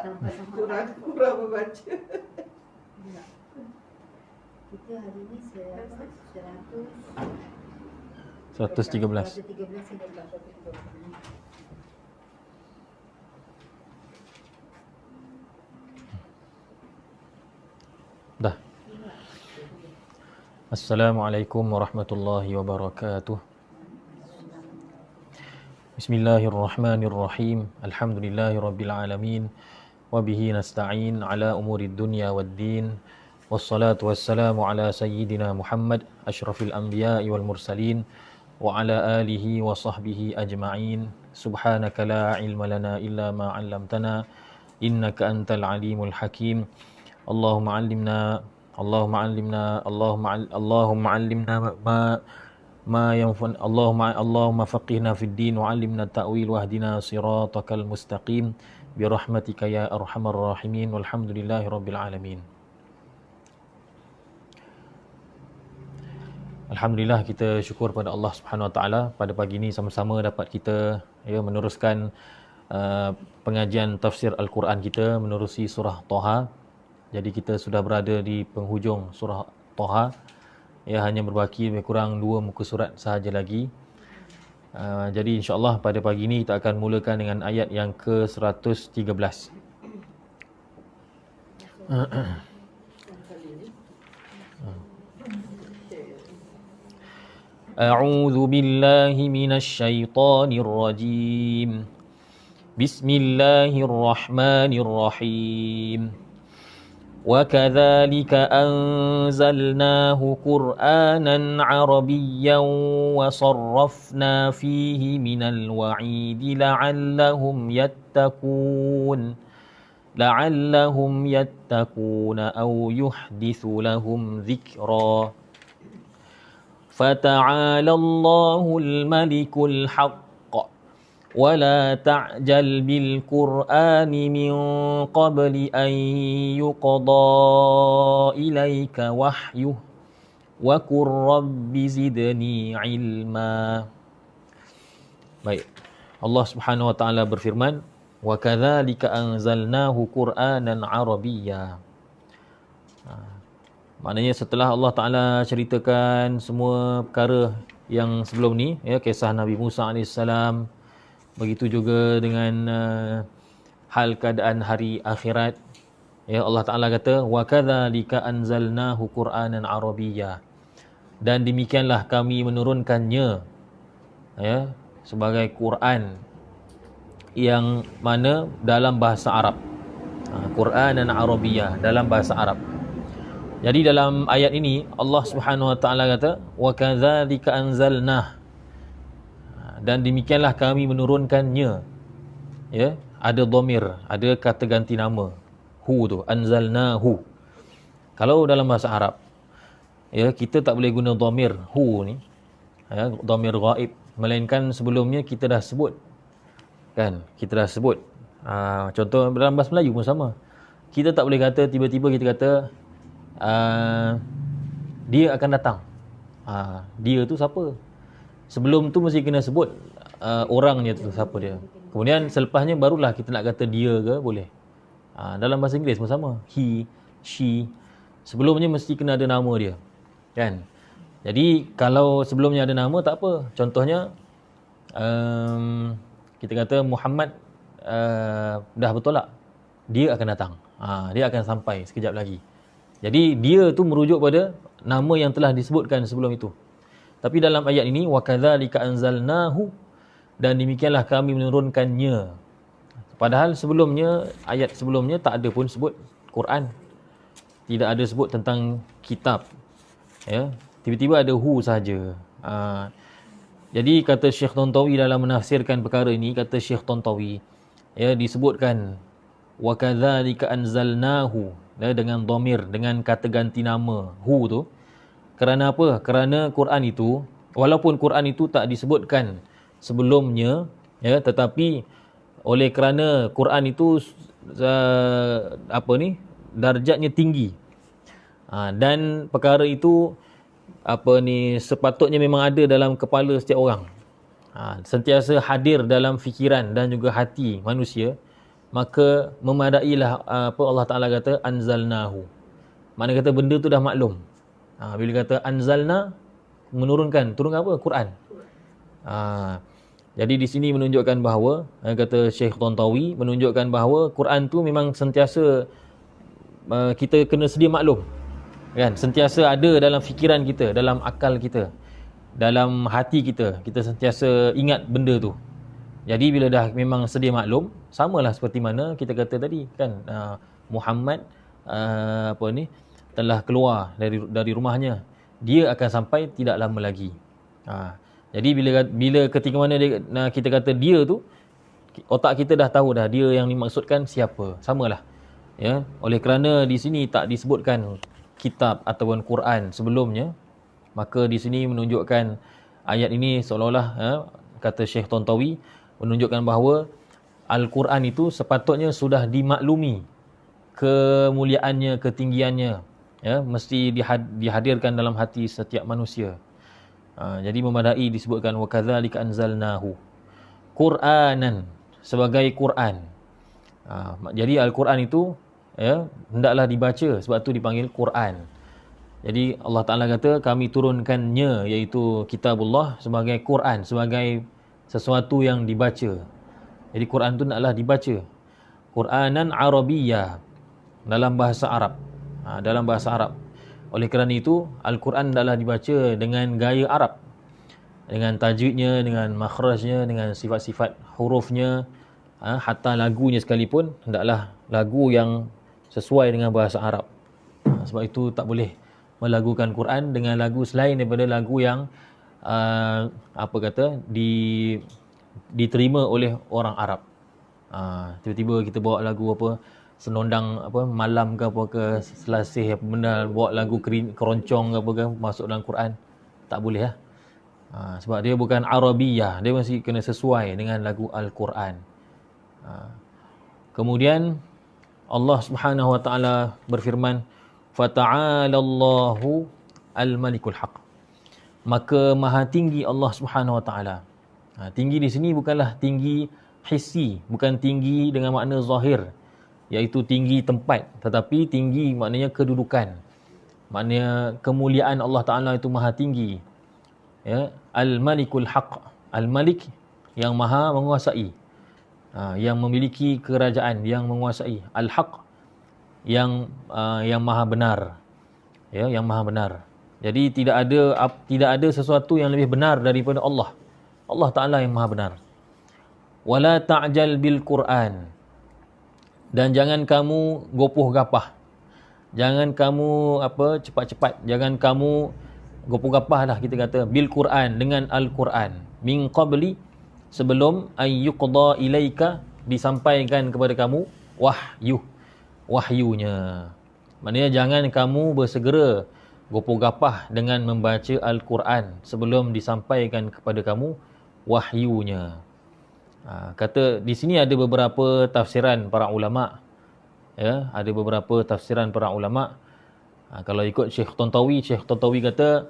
kurang membaca. Kita hari ni 113. Dah. Assalamualaikum warahmatullahi wabarakatuh. Bismillahirrahmanirrahim. Alhamdulillahirabbil alamin. Wa bihi nasta'in ala umurid dunya waddin. Wassalatu wassalamu ala sayyidina Muhammad asyrafil anbiya'i wal mursalin wa ala alihi wa sahbihi ajma'in. Subhanaka la ilma lana illa ma 'allamtana innaka antal alimul hakim. Allahumma 'allimna ma yanfa'una Allahumma faqihna fid din wa 'allimna ta'wil wahdina siratakal mustaqim bi rahmatika ya arhamar rahimin walhamdulillahi rabbil alamin. Alhamdulillah, kita syukur pada Allah Subhanahu Wa Taala pada pagi ini sama-sama dapat kita meneruskan pengajian tafsir Al-Quran kita menerusi surah Toha. Jadi kita sudah berada di penghujung surah Toha. Hanya berbaki lebih kurang 2 muka surat sahaja lagi. Jadi insya-Allah pada pagi ini kita akan mulakan dengan ayat yang ke-113. A'udzu billahi minasy syaithanir rajim. Bismillahirrahmanirrahim. وَكَذَلِكَ أَنزَلْنَاهُ قُرْآنًا عَرَبِيًّا وَصَرَّفْنَا فِيهِ مِنَ الْوَعِيدِ لَعَلَّهُمْ يَتَّقُونَ أَوْ يُحْدِثُ لَهُمْ ذِكْرًا فَتَعَالَى اللَّهُ الْمَلِكُ الْحَقُّ ولا تعجل بالقرآن من قبل أن يقضى إليك وحيه وقل رب زدني علما. Baik. Allah Subhanahu wa taala berfirman, "Wa kadzalika anzalnahu Qur'anan Arabiyya." Maknanya setelah Allah Taala ceritakan semua perkara yang sebelum ni, kisah Nabi Musa alaihissalam, begitu juga dengan hal keadaan hari akhirat. Allah Ta'ala kata, wa kadzalika anzalnahu Qur'anan Arabiyya. Dan demikianlah kami menurunkannya sebagai Quran yang mana dalam bahasa Arab. Qur'anan Arabiyya, dalam bahasa Arab. Jadi dalam ayat ini Allah Subhanahu wa taala kata, wa kadzalika anzalnahu, dan demikianlah kami menurunkannya. Ada dhamir, ada kata ganti nama. Hu tu, anzalnahu. Kalau dalam bahasa Arab, kita tak boleh guna dhamir hu ni, dhamir ghaib, melainkan sebelumnya kita dah sebut. Kan? Kita dah sebut. Contoh dalam bahasa Melayu pun sama. Kita tak boleh kata tiba-tiba kita kata dia akan datang. Dia tu siapa? Sebelum tu mesti kena sebut orangnya tu siapa dia. Kemudian selepasnya barulah kita nak kata dia ke boleh. Dalam bahasa Inggeris pun sama. He, she. Sebelumnya mesti kena ada nama dia. Kan? Jadi kalau sebelumnya ada nama tak apa. Contohnya kita kata Muhammad dah bertolak. Dia akan datang. Dia akan sampai sekejap lagi. Jadi dia tu merujuk pada nama yang telah disebutkan sebelum itu. Tapi dalam ayat ini, wa kadzalika anzalnahu, dan demikianlah kami menurunkannya. Padahal sebelumnya, ayat sebelumnya tak ada pun sebut Quran. Tidak ada sebut tentang kitab. Tiba-tiba ada hu saja. Jadi kata Syekh Tontawi dalam menafsirkan perkara ini, kata Syekh Tontawi, disebutkan wa kadzalika anzalnahu, dengan dhamir, dengan kata ganti nama hu tu. Kerana apa? Kerana Quran itu, walaupun Quran itu tak disebutkan sebelumnya, tetapi oleh kerana Quran itu darjatnya tinggi, dan perkara itu sepatutnya memang ada dalam kepala setiap orang, sentiasa hadir dalam fikiran dan juga hati manusia, maka memadailah apa Allah Taala kata anzalnahu. Mana kata benda tu dah maklum. Bila kata anzalna, turunkan apa? Quran. Jadi di sini menunjukkan bahawa kata Syekh Tantawi menunjukkan bahawa Quran tu memang sentiasa kita kena sedia maklum. Kan? Sentiasa ada dalam fikiran kita, dalam akal kita, dalam hati kita. Kita sentiasa ingat benda tu. Jadi bila dah memang sedia maklum, samalah seperti mana kita kata tadi kan, Muhammad telah keluar dari rumahnya. Dia akan sampai tidak lama lagi. Jadi bila ketika mana kita kata dia tu, otak kita dah tahu dah dia yang dimaksudkan siapa. Samalah. Ya, oleh kerana di sini tak disebutkan kitab ataupun Quran sebelumnya, maka di sini menunjukkan ayat ini seolah-olah kata Syekh Tantawi menunjukkan bahawa Al-Quran itu sepatutnya sudah dimaklumi kemuliaannya, ketinggiannya, ya, mesti dihadirkan dalam hati setiap manusia. Jadi memadai disebutkan wa kadzalika anzalnahu Qur'anan, sebagai Quran. Jadi Al-Quran itu hendaklah dibaca, sebab tu dipanggil Quran. Jadi Allah Ta'ala kata kami turunkannya, iaitu kitabullah, sebagai Quran, sebagai sesuatu yang dibaca. Jadi Quran tu naklah dibaca. Quranan Arabiyyah, dalam bahasa Arab. Dalam bahasa Arab. Oleh kerana itu Al-Quran naklah dibaca dengan gaya Arab, dengan tajwidnya, dengan makhrajnya, dengan sifat-sifat hurufnya, hatta lagunya sekalipun hendaklah lagu yang sesuai dengan bahasa Arab. Sebab itu tak boleh melagukan Quran dengan lagu selain daripada lagu yang diterima oleh orang Arab. Tiba-tiba kita bawa lagu senondang malam ke apa ke, selasih apa benda, bawa lagu keroncong ke apa ke masuk dalam Quran, tak boleh lah. Sebab dia bukan Arabiyyah, dia mesti kena sesuai dengan lagu Al-Quran. Kemudian Allah Subhanahu wa taala berfirman, fata'alallahu al-malikul haq. Maka maha tinggi Allah Subhanahu wa taala. Tinggi di sini bukanlah tinggi hissi, bukan tinggi dengan makna zahir, iaitu tinggi tempat, tetapi tinggi maknanya kedudukan. Maknanya kemuliaan Allah Taala itu maha tinggi. Ya, al-malikul haq. Al-malik yang maha menguasai. Yang memiliki kerajaan, yang menguasai. Al-haq yang maha benar. Ya, yang maha benar. Jadi tidak ada sesuatu yang lebih benar daripada Allah. Allah Ta'ala yang maha benar. Wala ta'jal bil Quran. Dan jangan kamu gopoh gapah. Jangan kamu cepat-cepat. Jangan kamu gopoh gapah lah kita kata. Bil Quran, dengan Al-Quran. Min qabli, sebelum ayyuqda ilaika, disampaikan kepada kamu wahyunya. Maknanya jangan kamu bersegera gopoh gapah dengan membaca Al-Quran sebelum disampaikan kepada kamu wahyunya. Kata di sini ada beberapa tafsiran para ulama. Ya, ada beberapa tafsiran para ulama. Kalau ikut Syekh Tantawi kata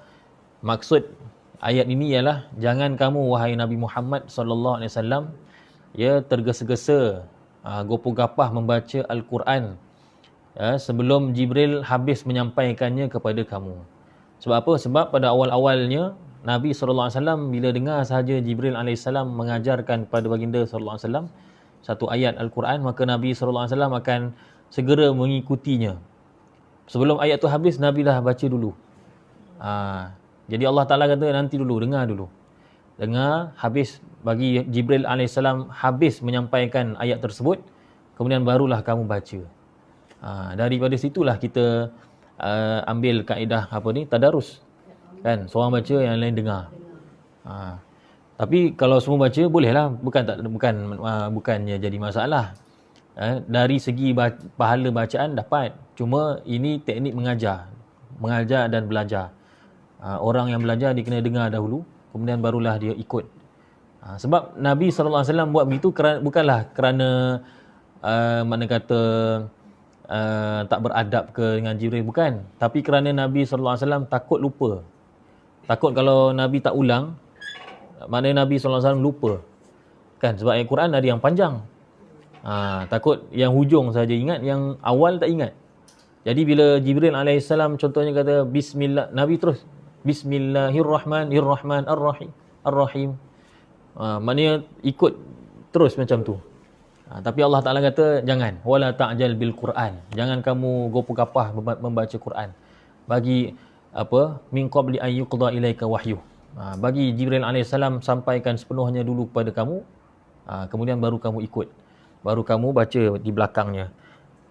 maksud ayat ini ialah jangan kamu wahai Nabi Muhammad sallallahu alaihi wasallam tergesa-gesa gopoh gapah membaca Al-Quran sebelum Jibril habis menyampaikannya kepada kamu. Sebab apa? Sebab pada awal-awalnya Nabi SAW bila dengar sahaja Jibril AS mengajarkan kepada baginda SAW satu ayat Al-Quran, maka Nabi SAW akan segera mengikutinya. Sebelum ayat tu habis, Nabi dah baca dulu. Jadi Allah Ta'ala kata nanti dulu, dengar dulu. Dengar, habis bagi Jibril AS habis menyampaikan ayat tersebut, kemudian barulah kamu baca. Daripada situlah kita ambil kaedah tadarus. Kan, seorang baca, yang lain dengar. Tapi kalau semua baca bolehlah, bukannya jadi masalah. Dari segi pahala bacaan dapat. Cuma ini teknik mengajar dan belajar. Orang yang belajar dia kena dengar dahulu, kemudian barulah dia ikut. Sebab Nabi SAW buat begitu bukanlah kerana mana kata tak beradab ke dengan Jibril, bukan. Tapi kerana Nabi SAW takut lupa. Takut kalau Nabi tak ulang, maknanya Nabi SAW lupa. Kan, sebab ayat Quran ada yang panjang. Takut yang hujung saja ingat, yang awal tak ingat. Jadi bila Jibril alaihissalam contohnya kata bismillah, Nabi terus bismillahirrahmanirrahman ar-rahim. Maknanya ikut terus macam tu. Tapi Allah Taala kata jangan, wala ta'jal bil Quran. Jangan kamu gopoh-gapah membaca Quran. Bagi apa? Min qabli an yuqda ilaika wahyu. Bagi Jibril alaihissalam sampaikan sepenuhnya dulu kepada kamu. Kemudian baru kamu ikut. Baru kamu baca di belakangnya.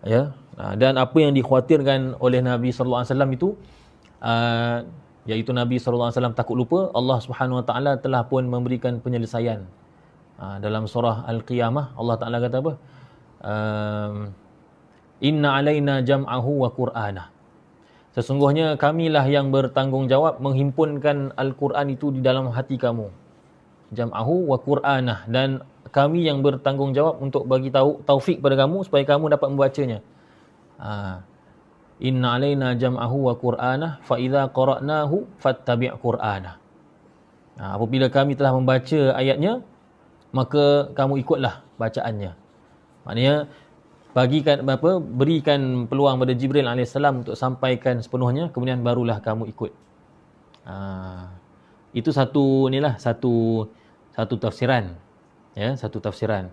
Ya. Dan apa yang dikhawatirkan oleh Nabi sallallahu alaihi wasallam itu iaitu Nabi sallallahu alaihi wasallam takut lupa, Allah Subhanahu wa taala telah pun memberikan penyelesaian. Dalam surah Al-Qiyamah Allah Taala kata apa? Inna alaina jam'ahu wa qur'anah. Sesungguhnya kamilah yang bertanggungjawab menghimpunkan Al-Quran itu di dalam hati kamu. Jam'ahu wa qur'anah, dan kami yang bertanggungjawab untuk bagi tahu taufik pada kamu supaya kamu dapat membacanya. Inna alaina jam'ahu wa qur'anah fa idza qara'nahu fattabi' qur'anah. Apabila kami telah membaca ayatnya, maka kamu ikutlah bacaannya. Maknanya berikan peluang pada Jibril alaihissalam untuk sampaikan sepenuhnya, kemudian barulah kamu ikut. Itu satu tafsiran. Ya, satu tafsiran.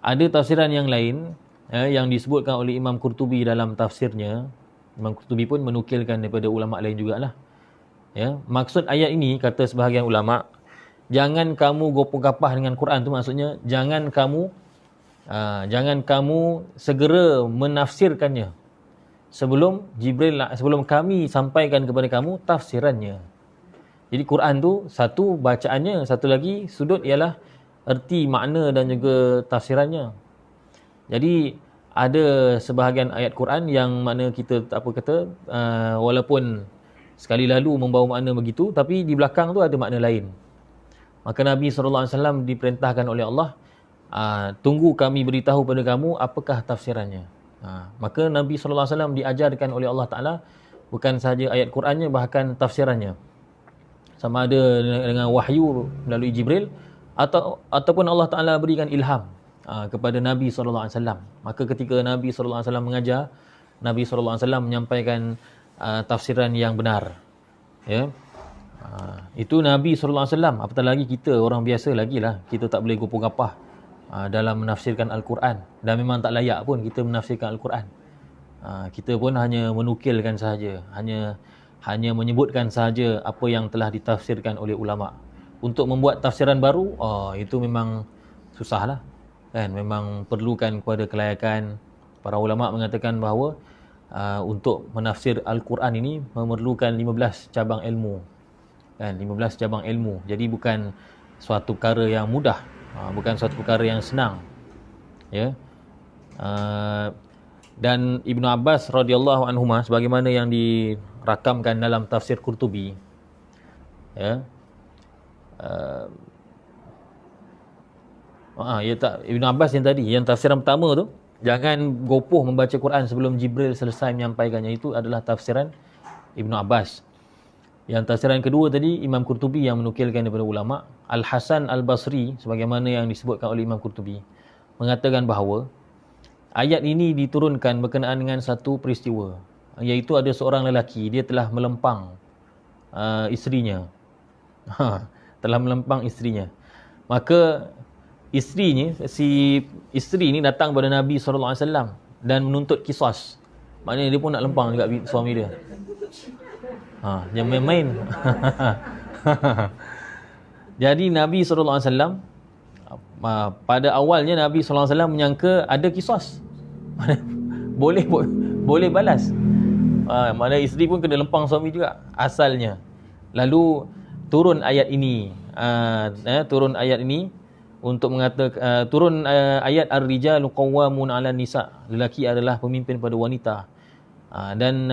Ada tafsiran yang lain yang disebutkan oleh Imam Qurtubi dalam tafsirnya. Imam Qurtubi pun menukilkan daripada ulama lain jugalah. Ya, maksud ayat ini kata sebahagian ulama, jangan kamu gopoh-gapah dengan Quran tu, maksudnya jangan kamu segera menafsirkannya sebelum kami sampaikan kepada kamu tafsirannya. Jadi Quran tu satu bacaannya, satu lagi sudut ialah erti, makna dan juga tafsirannya. Jadi ada sebahagian ayat Quran yang mana kita walaupun sekali lalu membawa makna begitu, tapi di belakang tu ada makna lain. Maka Nabi SAW diperintahkan oleh Allah, tunggu kami beritahu pada kamu apakah tafsirannya. Maka Nabi SAW diajarkan oleh Allah Ta'ala bukan sahaja ayat Qurannya, bahkan tafsirannya. Sama ada dengan wahyu melalui Jibril, ataupun Allah Ta'ala berikan ilham kepada Nabi SAW. Maka ketika Nabi SAW mengajar, Nabi SAW menyampaikan tafsiran yang benar. Ya. Itu Nabi SAW. Apatah lagi kita orang biasa lagi lah, kita tak boleh gopoh-gapah dalam menafsirkan Al-Quran, dan memang tak layak pun kita menafsirkan Al-Quran. Kita pun hanya menukilkan sahaja, hanya menyebutkan sahaja apa yang telah ditafsirkan oleh ulama. Untuk membuat tafsiran baru, itu memang susahlah, kan? Memang perlukan kepada kelayakan. Para ulama mengatakan bahawa untuk menafsir Al-Quran ini memerlukan 15 cabang ilmu, kan? 15 cabang ilmu. Jadi bukan suatu perkara yang mudah, bukan suatu perkara yang senang. Ya. Dan Ibnu Abbas radhiyallahu anhuma, sebagaimana yang dirakamkan dalam tafsir Qurtubi, ya. Ibnu Abbas yang tadi, yang tafsiran pertama tu, jangan gopoh membaca Quran sebelum Jibril selesai menyampaikannya, itu adalah tafsiran Ibnu Abbas. Yang tafsiran kedua tadi Imam Qurtubi yang menukilkan daripada ulama. Al-Hasan Al-Basri, sebagaimana yang disebutkan oleh Imam Qurtubi, mengatakan bahawa ayat ini diturunkan berkenaan dengan satu peristiwa, iaitu ada seorang lelaki, dia telah melempang isterinya. Telah melempang isterinya. Maka si isteri ni datang pada Nabi SAW dan menuntut qisas. Maknanya dia pun nak lempang juga suami dia. Jangan main-main. Jadi Nabi SAW, pada awalnya Nabi SAW menyangka ada qisas. boleh balas. Mana isteri pun kena lempang suami juga asalnya. Lalu turun ayat ini. Turun ayat ini untuk mengatakan, turun ayat Ar-Rijalu Qawwamun 'alan Nisa, lelaki adalah pemimpin pada wanita. Dan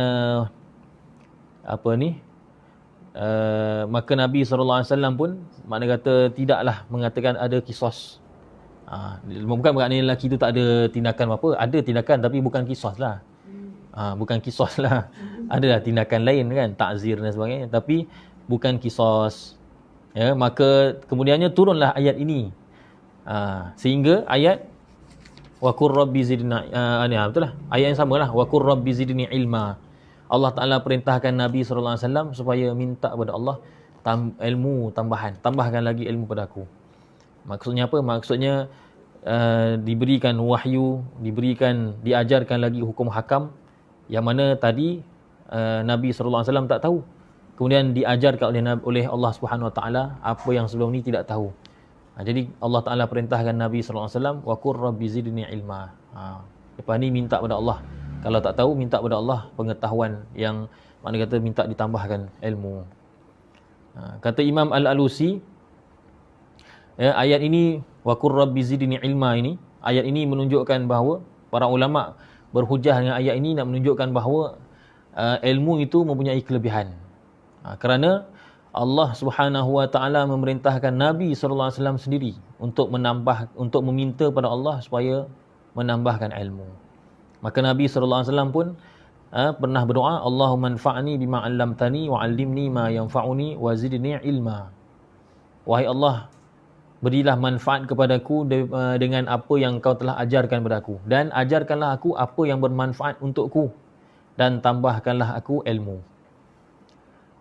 maka Nabi SAW pun makna kata tidaklah mengatakan ada qisas. Bukan maknanya lelaki itu tak ada tindakan apa, ada tindakan tapi bukan qisas lah. Bukan qisas lah. Adalah tindakan lain kan, takzir dan sebagainya, tapi bukan qisas. Ya, maka kemudiannya turunlah ayat ini. Sehingga ayat wa qur rabbi zidni betul lah. Ayat yang samalah, wa qur rabbi zidni ilma. Allah Taala perintahkan Nabi sallallahu alaihi wasallam supaya minta kepada Allah ilmu tambahan, tambahkan lagi ilmu pada aku. Maksudnya apa? Maksudnya diberikan wahyu, diajarkan lagi hukum hakam yang mana tadi Nabi sallallahu alaihi wasallam tak tahu. Kemudian diajarkan oleh Allah Subhanahu Wa Taala apa yang sebelum ni tidak tahu. Jadi Allah Taala perintahkan Nabi sallallahu alaihi wasallam wa qur rabbi zidni ilma. Lepas ni minta pada Allah. Kalau tak tahu minta pada Allah pengetahuan, yang mana kata minta ditambahkan ilmu. Kata Imam Al-Alusi, ayat ini wa qur rabbi zidni ilma ini, ayat ini menunjukkan bahawa para ulama berhujah dengan ayat ini nak menunjukkan bahawa ilmu itu mempunyai kelebihan. Kerana Allah Subhanahu Wa Taala memerintahkan Nabi sallallahu alaihi wasallam sendiri untuk meminta pada Allah supaya menambahkan ilmu. Maka Nabi sallallahu alaihi wasallam pun pernah berdoa, Allahumma anfa'ni bima 'allamtani wa 'allimni ma yanfa'uni wa zidni ilma. Wahai Allah, berilah manfaat kepadaku dengan apa yang kau telah ajarkan kepadaku, dan ajarkanlah aku apa yang bermanfaat untukku, dan tambahkanlah aku ilmu.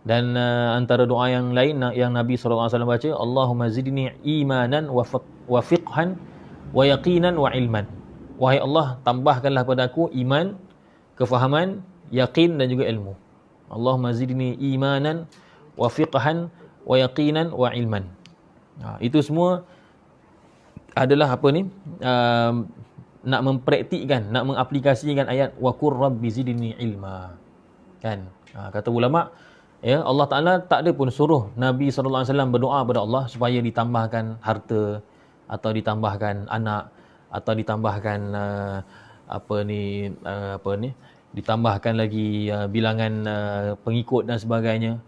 Dan antara doa yang lain yang Nabi SAW baca, Allahumma zidni imanan wa fiqhan wa yaqinan wa ilman. Wahai Allah, tambahkanlah pada aku iman, kefahaman, yaqin dan juga ilmu. Allahumma zidni imanan wa fiqhan wa yaqinan wa ilman. Itu semua adalah apa ni? Nak mempraktikkan, nak mengaplikasikan ayat wa qur rabbi zidni ilma. Kan? Kata ulama, ya, Allah Ta'ala tak ada pun suruh Nabi SAW berdoa kepada Allah supaya ditambahkan harta, atau ditambahkan anak, atau ditambahkan ditambahkan lagi bilangan pengikut dan sebagainya.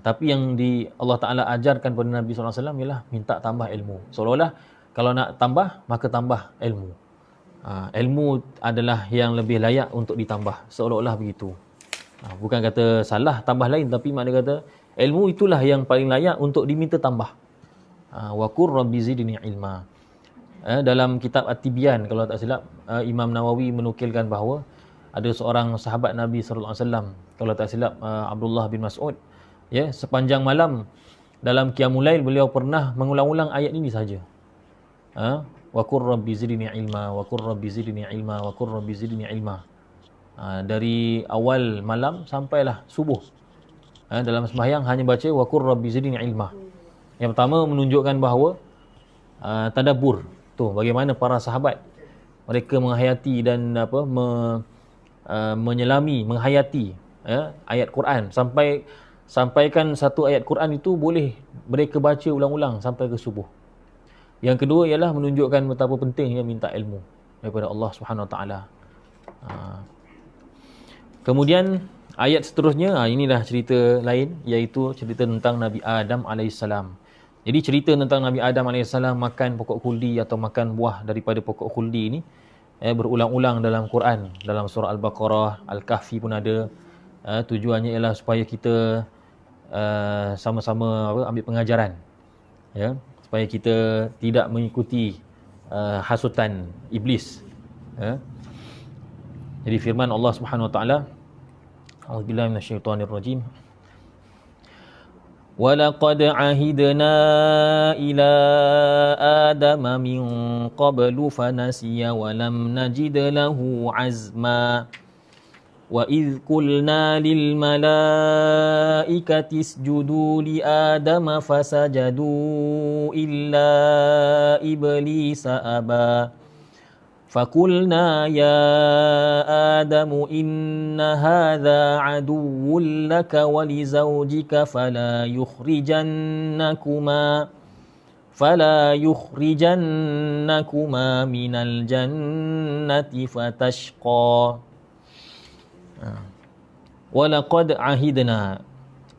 Tapi yang Allah Ta'ala ajarkan kepada Nabi SAW ialah minta tambah ilmu. Seolah-olah kalau nak tambah, maka tambah ilmu. Ilmu adalah yang lebih layak untuk ditambah. Seolah-olah begitu. Bukan kata salah tambah lain, tapi makna kata ilmu itulah yang paling layak untuk diminta tambah. Wa qur rabbi zidni ilma. Dalam kitab At-Tibyan, kalau tak silap, Imam Nawawi menukilkan bahawa ada seorang sahabat Nabi sallallahu alaihi wasallam, kalau tak silap Abdullah bin Mas'ud, ya, sepanjang malam dalam qiyamul lail beliau pernah mengulang-ulang ayat ini saja. Wa qur rabbi zidni ilma, wa qur rabbi zidni ilma, wa qur rabbi zidni ilma. Dari awal malam sampailah subuh. Dalam sembahyang hanya baca wa qur rabbi zidni ilma. Yang pertama menunjukkan bahawa tadabbur tu, bagaimana para sahabat mereka menghayati dan menyelami, menghayati ayat Quran, sampaikan satu ayat Quran itu boleh mereka baca ulang-ulang sampai ke subuh. Yang kedua ialah menunjukkan betapa pentingnya minta ilmu daripada Allah Subhanahu Wa Taala. Kemudian ayat seterusnya, inilah cerita lain, iaitu cerita tentang Nabi Adam alaihissalam. Jadi cerita tentang Nabi Adam alaihissalam makan pokok khuldi atau makan buah daripada pokok khuldi ini berulang-ulang dalam Quran, dalam surah Al-Baqarah, Al-Kahfi pun ada. Tujuannya ialah supaya kita sama-sama ambil pengajaran, ya, supaya kita tidak mengikuti hasutan iblis. Jadi firman Allah Subhanahu Wa Taala, A'udzubillahi minasyaitonirrajim. Wa laqad 'ahidna ila Adama min qablu fanasiya wa lam najid lahu 'azma. Wa idh qulna lil malaikati isjudu li Adama fasajadu illa iblisa aba. فَقُلْنَا يَا آدَمُ إِنَّ هَذَا عَدُوٌّ لَكَ وَلِزَوْجِكَ فَلَا يُخْرِجَنَّكُمَا مِنَ الْجَنَّةِ فَتَشْقَى. وَلَقَدْ عَهِدْنَا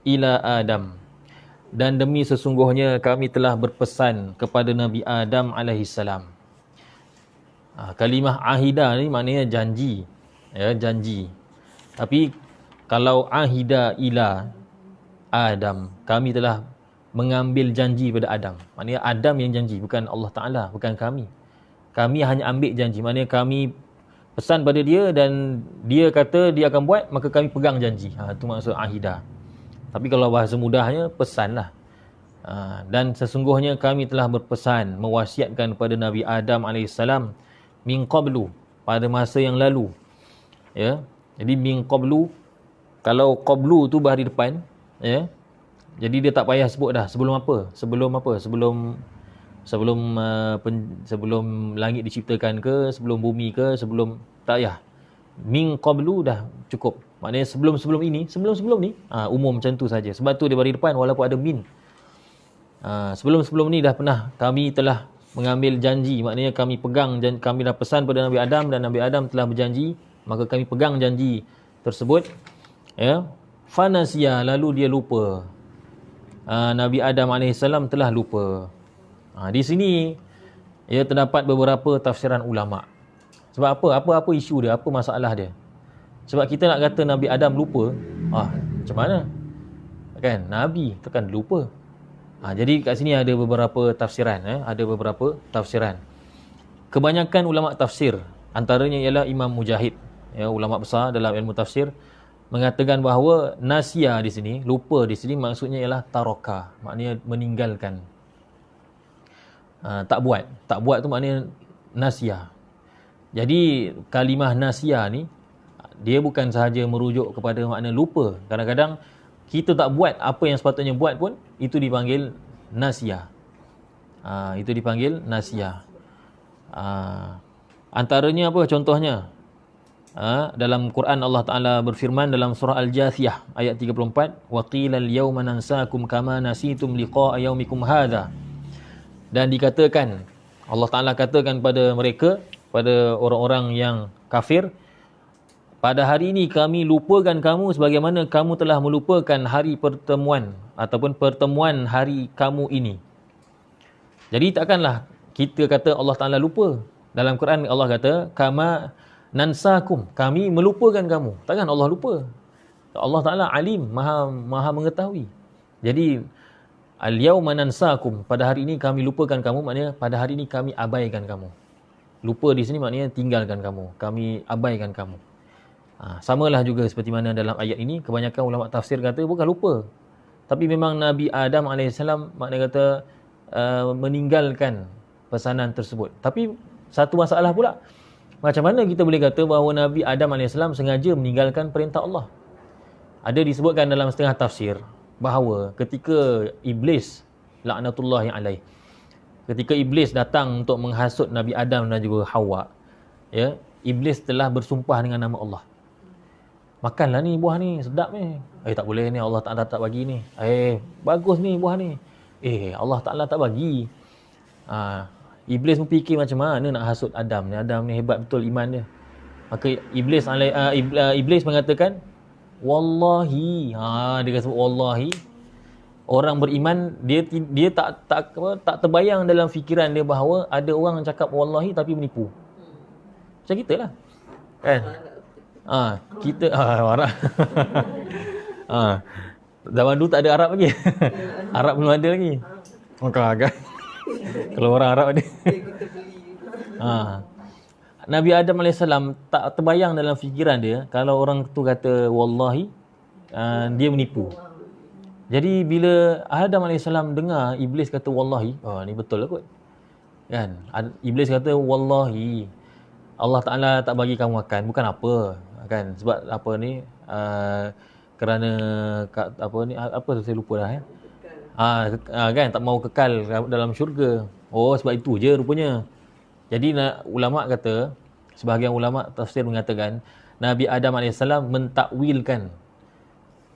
إِلَى آدَمَ. Dan demi sesungguhnya kami telah berpesan kepada Nabi Adam alaihissalam. Kalimah ahida ni maknanya janji, ya, janji. Tapi kalau ahida ila Adam, kami telah mengambil janji pada Adam. Maknanya Adam yang janji, bukan Allah Ta'ala, bukan kami. Kami hanya ambil janji. Maknanya kami pesan pada dia dan dia kata dia akan buat, maka kami pegang janji. Itu maksud ahidah. Tapi kalau bahasa mudahnya, pesanlah. Dan sesungguhnya kami telah berpesan, mewasiatkan kepada Nabi Adam AS min qablu, pada masa yang lalu. Ya. Jadi min qablu, kalau qablu tu bahari depan, ya. Jadi dia tak payah sebut dah sebelum apa? Sebelum langit diciptakan ke, sebelum bumi ke, sebelum, tak payah. Min qablu dah cukup. Maknanya sebelum ni, umum macam tu saja. Sebab tu dia bagi depan walaupun ada min. Sebelum ni dah pernah kami telah mengambil janji. Maknanya kami pegang, kami dah pesan pada Nabi Adam dan Nabi Adam telah berjanji, maka kami pegang janji tersebut. Ya. Fanasiya, lalu dia lupa. Nabi Adam AS telah lupa. Di sini ya terdapat beberapa tafsiran ulama. Sebab apa isu dia, apa masalah dia? Sebab kita nak kata Nabi Adam lupa, macam mana? Kan Nabi takkan lupa. Jadi kat sini ada beberapa tafsiran, ada beberapa tafsiran. Kebanyakan ulama tafsir, antaranya ialah Imam Mujahid, ya, ulama besar dalam ilmu tafsir, mengatakan bahawa nasya di sini, lupa di sini maksudnya ialah taroka, maknanya meninggalkan. Tak buat tu maknanya nasya. Jadi kalimah nasya ni dia bukan sahaja merujuk kepada makna lupa. Kadang-kadang kita tak buat apa yang sepatutnya buat pun, itu dipanggil nasya. Itu dipanggil nasya. Antaranya apa contohnya? Dalam Quran Allah Ta'ala berfirman dalam surah Al-Jathiyah ayat 34, wa qila al-yawma nansakum kama nasitum liqa'a yaumikum hadha. Dan dikatakan, Allah Ta'ala katakan pada mereka, pada orang-orang yang kafir, pada hari ini kami lupakan kamu sebagaimana kamu telah melupakan hari pertemuan ataupun pertemuan hari kamu ini. Jadi takkanlah kita kata Allah Ta'ala lupa. Dalam Quran Allah kata kama nansakum, kami melupakan kamu. Takkan Allah lupa. Allah Ta'ala alim, maha mengetahui. Jadi al-yawma nansakum, pada hari ini kami lupakan kamu, maknanya pada hari ini kami abaikan kamu. Lupa di sini maknanya tinggalkan kamu, kami abaikan kamu. Samalah juga seperti mana dalam ayat ini, kebanyakan ulama tafsir kata bukan lupa, tapi memang Nabi Adam AS maknanya kata meninggalkan pesanan tersebut. Tapi satu masalah pula, macam mana kita boleh kata bahawa Nabi Adam AS sengaja meninggalkan perintah Allah? Ada disebutkan dalam setengah tafsir bahawa ketika Iblis laknatullahi alaih, ketika Iblis datang untuk menghasut Nabi Adam dan juga Hawa, ya, Iblis telah bersumpah dengan nama Allah. Makanlah ni buah ni, sedap ni. Tak boleh ni, Allah Ta'ala tak bagi ni. Bagus ni buah ni. Allah Ta'ala tak bagi. Iblis pun fikir macam mana nak hasut Adam ni. Adam ni hebat betul iman dia. Maka Iblis mengatakan wallahi. Dia kata wallahi. Orang beriman dia tak terbayang dalam fikiran dia bahawa ada orang yang cakap wallahi tapi menipu. Macam kita lah. Kan? Kita Arab. Zaman dulu tak ada Arab lagi. Arab belum ada lagi. Agak kalau orang Arab ada. Nabi Adam AS tak terbayang dalam fikiran dia kalau orang tu kata wallahi, dia menipu. Jadi bila Adam AS dengar Iblis kata wallahi, ni betul lah kot. Kan? Iblis kata wallahi, Allah Ta'ala tak bagi kamu makan, bukan apa. Kan? Sebab apa ni, kerana apa ni, apa tu saya lupa dah. Kan? Tak mau kekal dalam syurga. Sebab itu je rupanya. Jadi ulama kata, sebahagian ulama tafsir mengatakan Nabi Adam AS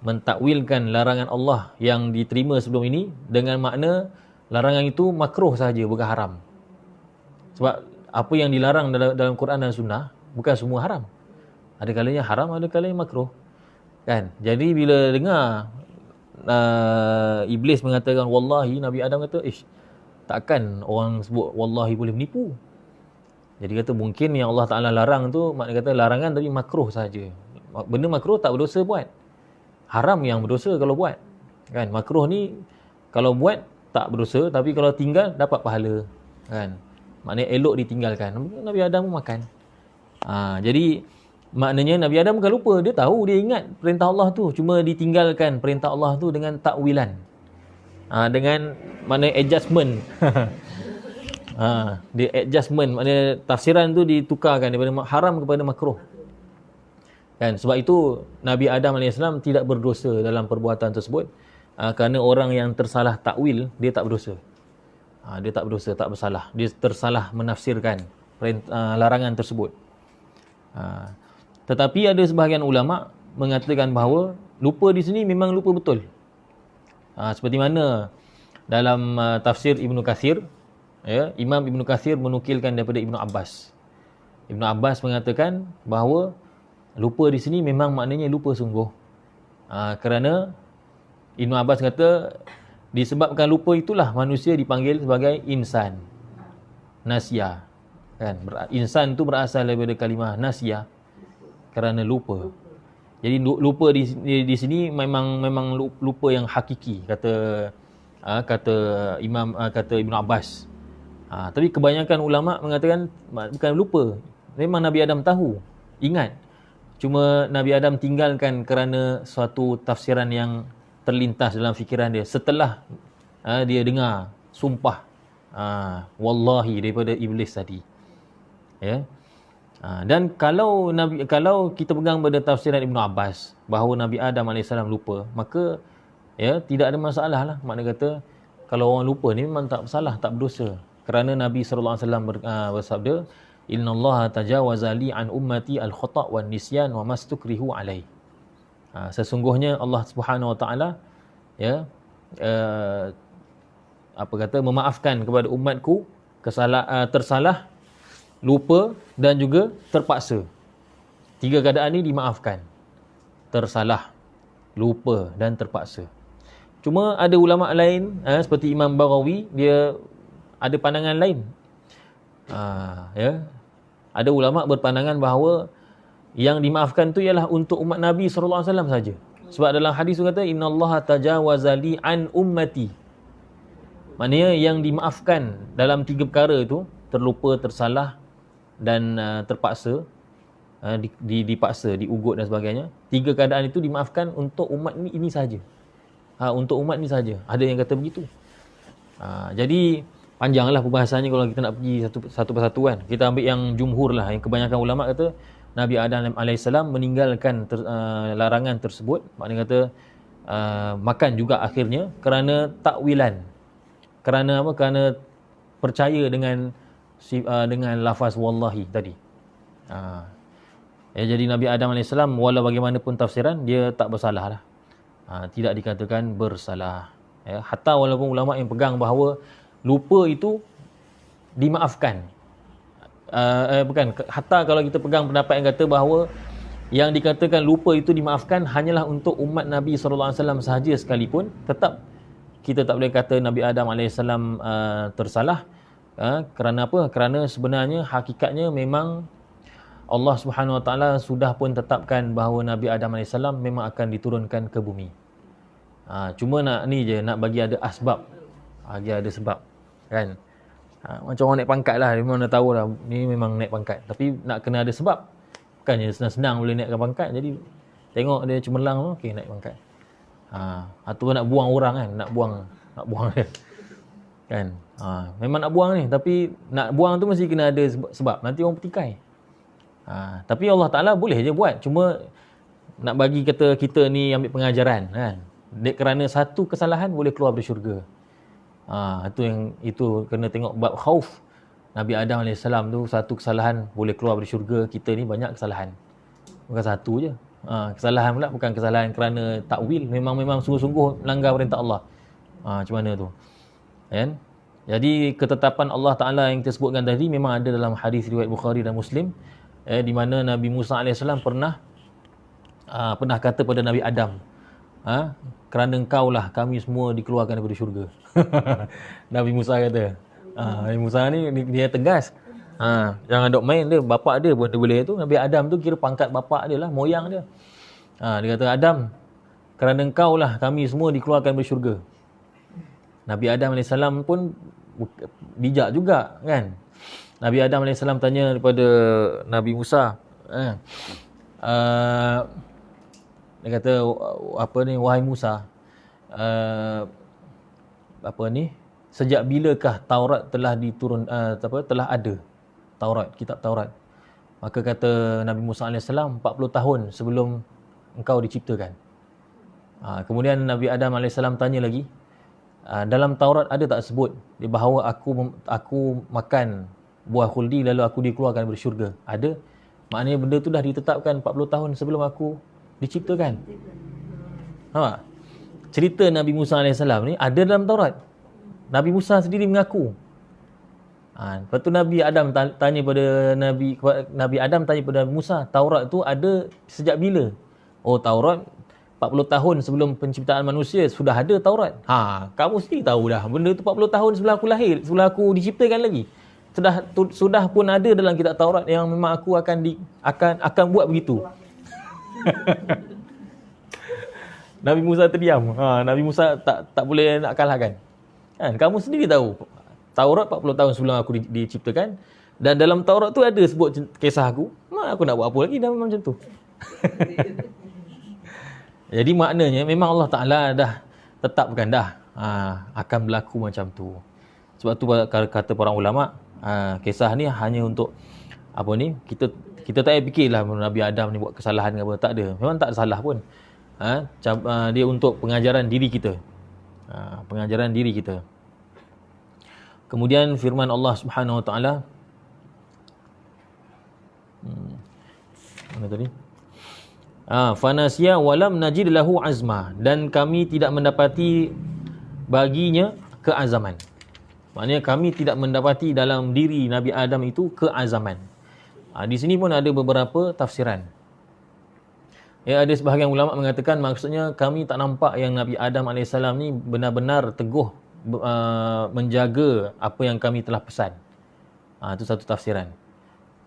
mentakwilkan larangan Allah yang diterima sebelum ini dengan makna larangan itu makruh sahaja, bukan haram. Sebab apa yang dilarang dalam Quran dan Sunnah bukan semua haram. Ada kalanya haram, ada kalanya makruh. Kan? Jadi bila dengar Iblis mengatakan wallahi, Nabi Adam kata, takkan orang sebut wallahi boleh menipu. Jadi kata mungkin yang Allah Ta'ala larang tu, maknanya kata larangan tapi makruh saja. Benda makruh tak berdosa buat. Haram yang berdosa kalau buat. Kan? Makruh ni Kalau buat tak berdosa, tapi kalau tinggal dapat pahala. Kan? Maknanya elok ditinggalkan. Nabi Adam pun makan. Jadi maknanya Nabi Adam bukan lupa, dia tahu, dia ingat perintah Allah tu, cuma ditinggalkan perintah Allah tu dengan takwilan. Dengan maknanya adjustment. Dia adjustment, maknanya tafsiran tu ditukarkan daripada haram kepada makruh. Kan? Sebab itu Nabi Adam AS tidak berdosa dalam perbuatan tersebut. Kerana orang yang tersalah takwil, dia tak berdosa. Dia tak berdosa, tak bersalah. Dia tersalah menafsirkan larangan tersebut. Tetapi ada sebahagian ulama mengatakan bahawa lupa di sini memang lupa betul. Seperti mana dalam tafsir Ibnu Katsir, ya, Imam Ibnu Katsir menukilkan daripada Ibnu Abbas. Ibnu Abbas mengatakan bahawa lupa di sini memang maknanya lupa sungguh. Kerana Ibnu Abbas kata disebabkan lupa itulah manusia dipanggil sebagai insan. Nasya. Kan? Insan tu berasal daripada kalimah nasya, kerana lupa. Jadi lupa di sini memang lupa yang hakiki, kata Imam, kata Ibnu Abbas. Tapi kebanyakan ulama mengatakan bukan lupa, memang Nabi Adam tahu, ingat. Cuma Nabi Adam tinggalkan kerana suatu tafsiran yang terlintas dalam fikiran dia setelah dia dengar sumpah wallahi daripada iblis tadi. Ya. Dan kalau kita pegang pada tafsiran Ibnu Abbas bahawa Nabi Adam AS lupa, maka ya tidak ada masalah lah. Makna kata kalau orang lupa ni memang tak bersalah, tak berdosa. Kerana Nabi SAW bersabda, innallaha tajawaza li an ummati al-khata' wan nisyan wa mastukrihu alaih. Sesungguhnya Allah Subhanahu Wa Taala ya memaafkan kepada umatku tersalah, lupa dan juga terpaksa. 3 keadaan ni dimaafkan. Tersalah, lupa dan terpaksa. Cuma ada ulama lain seperti Imam Baghawi, dia ada pandangan lain. Ya. Ada ulama berpandangan bahawa yang dimaafkan tu ialah untuk umat Nabi SAW saja. Sebab dalam hadis tu kata innallaha tajawaza li an ummati. Maknanya yang dimaafkan dalam 3 perkara itu, terlupa, tersalah dan terpaksa, dipaksa, diugut dan sebagainya. 3 keadaan itu dimaafkan untuk umat ini saja. Untuk umat ni saja. Ada yang kata begitu. Jadi panjanglah perbahasannya kalau kita nak pergi satu persatu kan. Kita ambil yang jumhur lah, yang kebanyakan ulama kata Nabi Adam AS meninggalkan larangan tersebut. Maknanya kata makan juga akhirnya kerana takwilan. Kerana apa? Kerana percaya dengan lafaz wallahi tadi. Jadi Nabi Adam AS walau bagaimanapun tafsiran, dia tak bersalah lah. Tidak dikatakan bersalah. Ya, hatta walaupun ulama yang pegang bahawa lupa itu dimaafkan. Bukan, hatta kalau kita pegang pendapat yang kata bahawa yang dikatakan lupa itu dimaafkan hanyalah untuk umat Nabi SAW sahaja sekalipun, tetap kita tak boleh kata Nabi Adam AS tersalah. Kerana apa? Kerana sebenarnya hakikatnya memang Allah Subhanahu Wa Taala sudah pun tetapkan bahawa Nabi Adam AS memang akan diturunkan ke bumi. Cuma nak ni je, nak bagi ada asbab. Dia ada sebab. Kan? Macam orang naik pangkat lah, memang dah tahu lah ni memang naik pangkat, tapi nak kena ada sebab. Bukannya senang-senang boleh naikkan pangkat. Jadi tengok dia cemerlang, okey naik pangkat. Atau nak buang orang kan, nak buang dia. Kan? Memang nak buang ni, tapi nak buang tu mesti kena ada sebab. Nanti orang petikai. Tapi Allah Ta'ala boleh je buat. Cuma nak bagi kata kita ni ambil pengajaran kan. Kerana satu kesalahan boleh keluar dari syurga. Itu kena tengok bab khauf. Nabi Adam AS tu satu kesalahan boleh keluar dari syurga. Kita ni banyak kesalahan, bukan satu je. Kesalahan pula bukan kesalahan kerana takwil, memang sungguh-sungguh melanggar perintah Allah. Macam mana tu kan? Jadi ketetapan Allah Ta'ala yang kita sebutkan tadi memang ada dalam hadis riwayat Bukhari dan Muslim, di mana Nabi Musa AS pernah kata pada Nabi Adam, kerana engkau lah kami semua dikeluarkan daripada syurga. Nabi Musa kata. Nabi Musa ni dia tegas. Jangan dok main dia, bapak dia pun dia boleh tu. Nabi Adam tu kira pangkat bapak dia lah, moyang dia. Dia kata, Adam, kerana engkau lah kami semua dikeluarkan dari syurga. Nabi Adam AS pun bijak juga kan. Nabi Adam AS tanya kepada Nabi Musa, dia kata apa ni, wahai Musa, apa ni, sejak bilakah Taurat telah telah ada Taurat, kitab Taurat? Maka kata Nabi Musa AS 40 tahun sebelum engkau diciptakan. Kemudian Nabi Adam AS tanya lagi, dalam Taurat ada tak sebut bahawa aku makan buah khuldi lalu aku dikeluarkan dari syurga? Ada. Maknanya benda tu dah ditetapkan 40 tahun sebelum aku diciptakan. Cerita Nabi Musa AS ni ada dalam Taurat. Nabi Musa sendiri mengaku. Lepas tu Nabi Adam tanya pada Nabi Adam tanya pada Musa, Taurat tu ada sejak bila? Oh, Taurat 40 tahun sebelum penciptaan manusia sudah ada Taurat. Kamu sendiri tahu dah. Benda tu 40 tahun sebelum aku lahir, sebelum aku diciptakan lagi. Sudah pun ada dalam kitab Taurat yang memang aku akan buat begitu. Nabi Musa terdiam. Nabi Musa tak boleh nak kalahkan. Kamu sendiri tahu. Taurat 40 tahun sebelum aku diciptakan, dan dalam Taurat tu ada sebut kisah aku. Aku nak buat apa lagi dah memang macam tu. Jadi maknanya memang Allah Ta'ala dah tetapkan dah akan berlaku macam tu. Sebab tu kata para ulama, kisah ni hanya untuk apa ni, kita tak payah fikirlah Nabi Adam ni buat kesalahan ke apa. Tak ada. Memang tak ada salah pun. Dia untuk pengajaran diri kita. Pengajaran diri kita. Kemudian firman Allah Subhanahu Wa Ta'ala, mana tadi? Fanasiya walam najid lahu azma, dan kami tidak mendapati baginya keazaman. Maknanya kami tidak mendapati dalam diri Nabi Adam itu keazaman. Di sini pun ada beberapa tafsiran. Ada sebahagian ulama mengatakan maksudnya kami tak nampak yang Nabi Adam AS ni benar-benar teguh menjaga apa yang kami telah pesan. Itu satu tafsiran.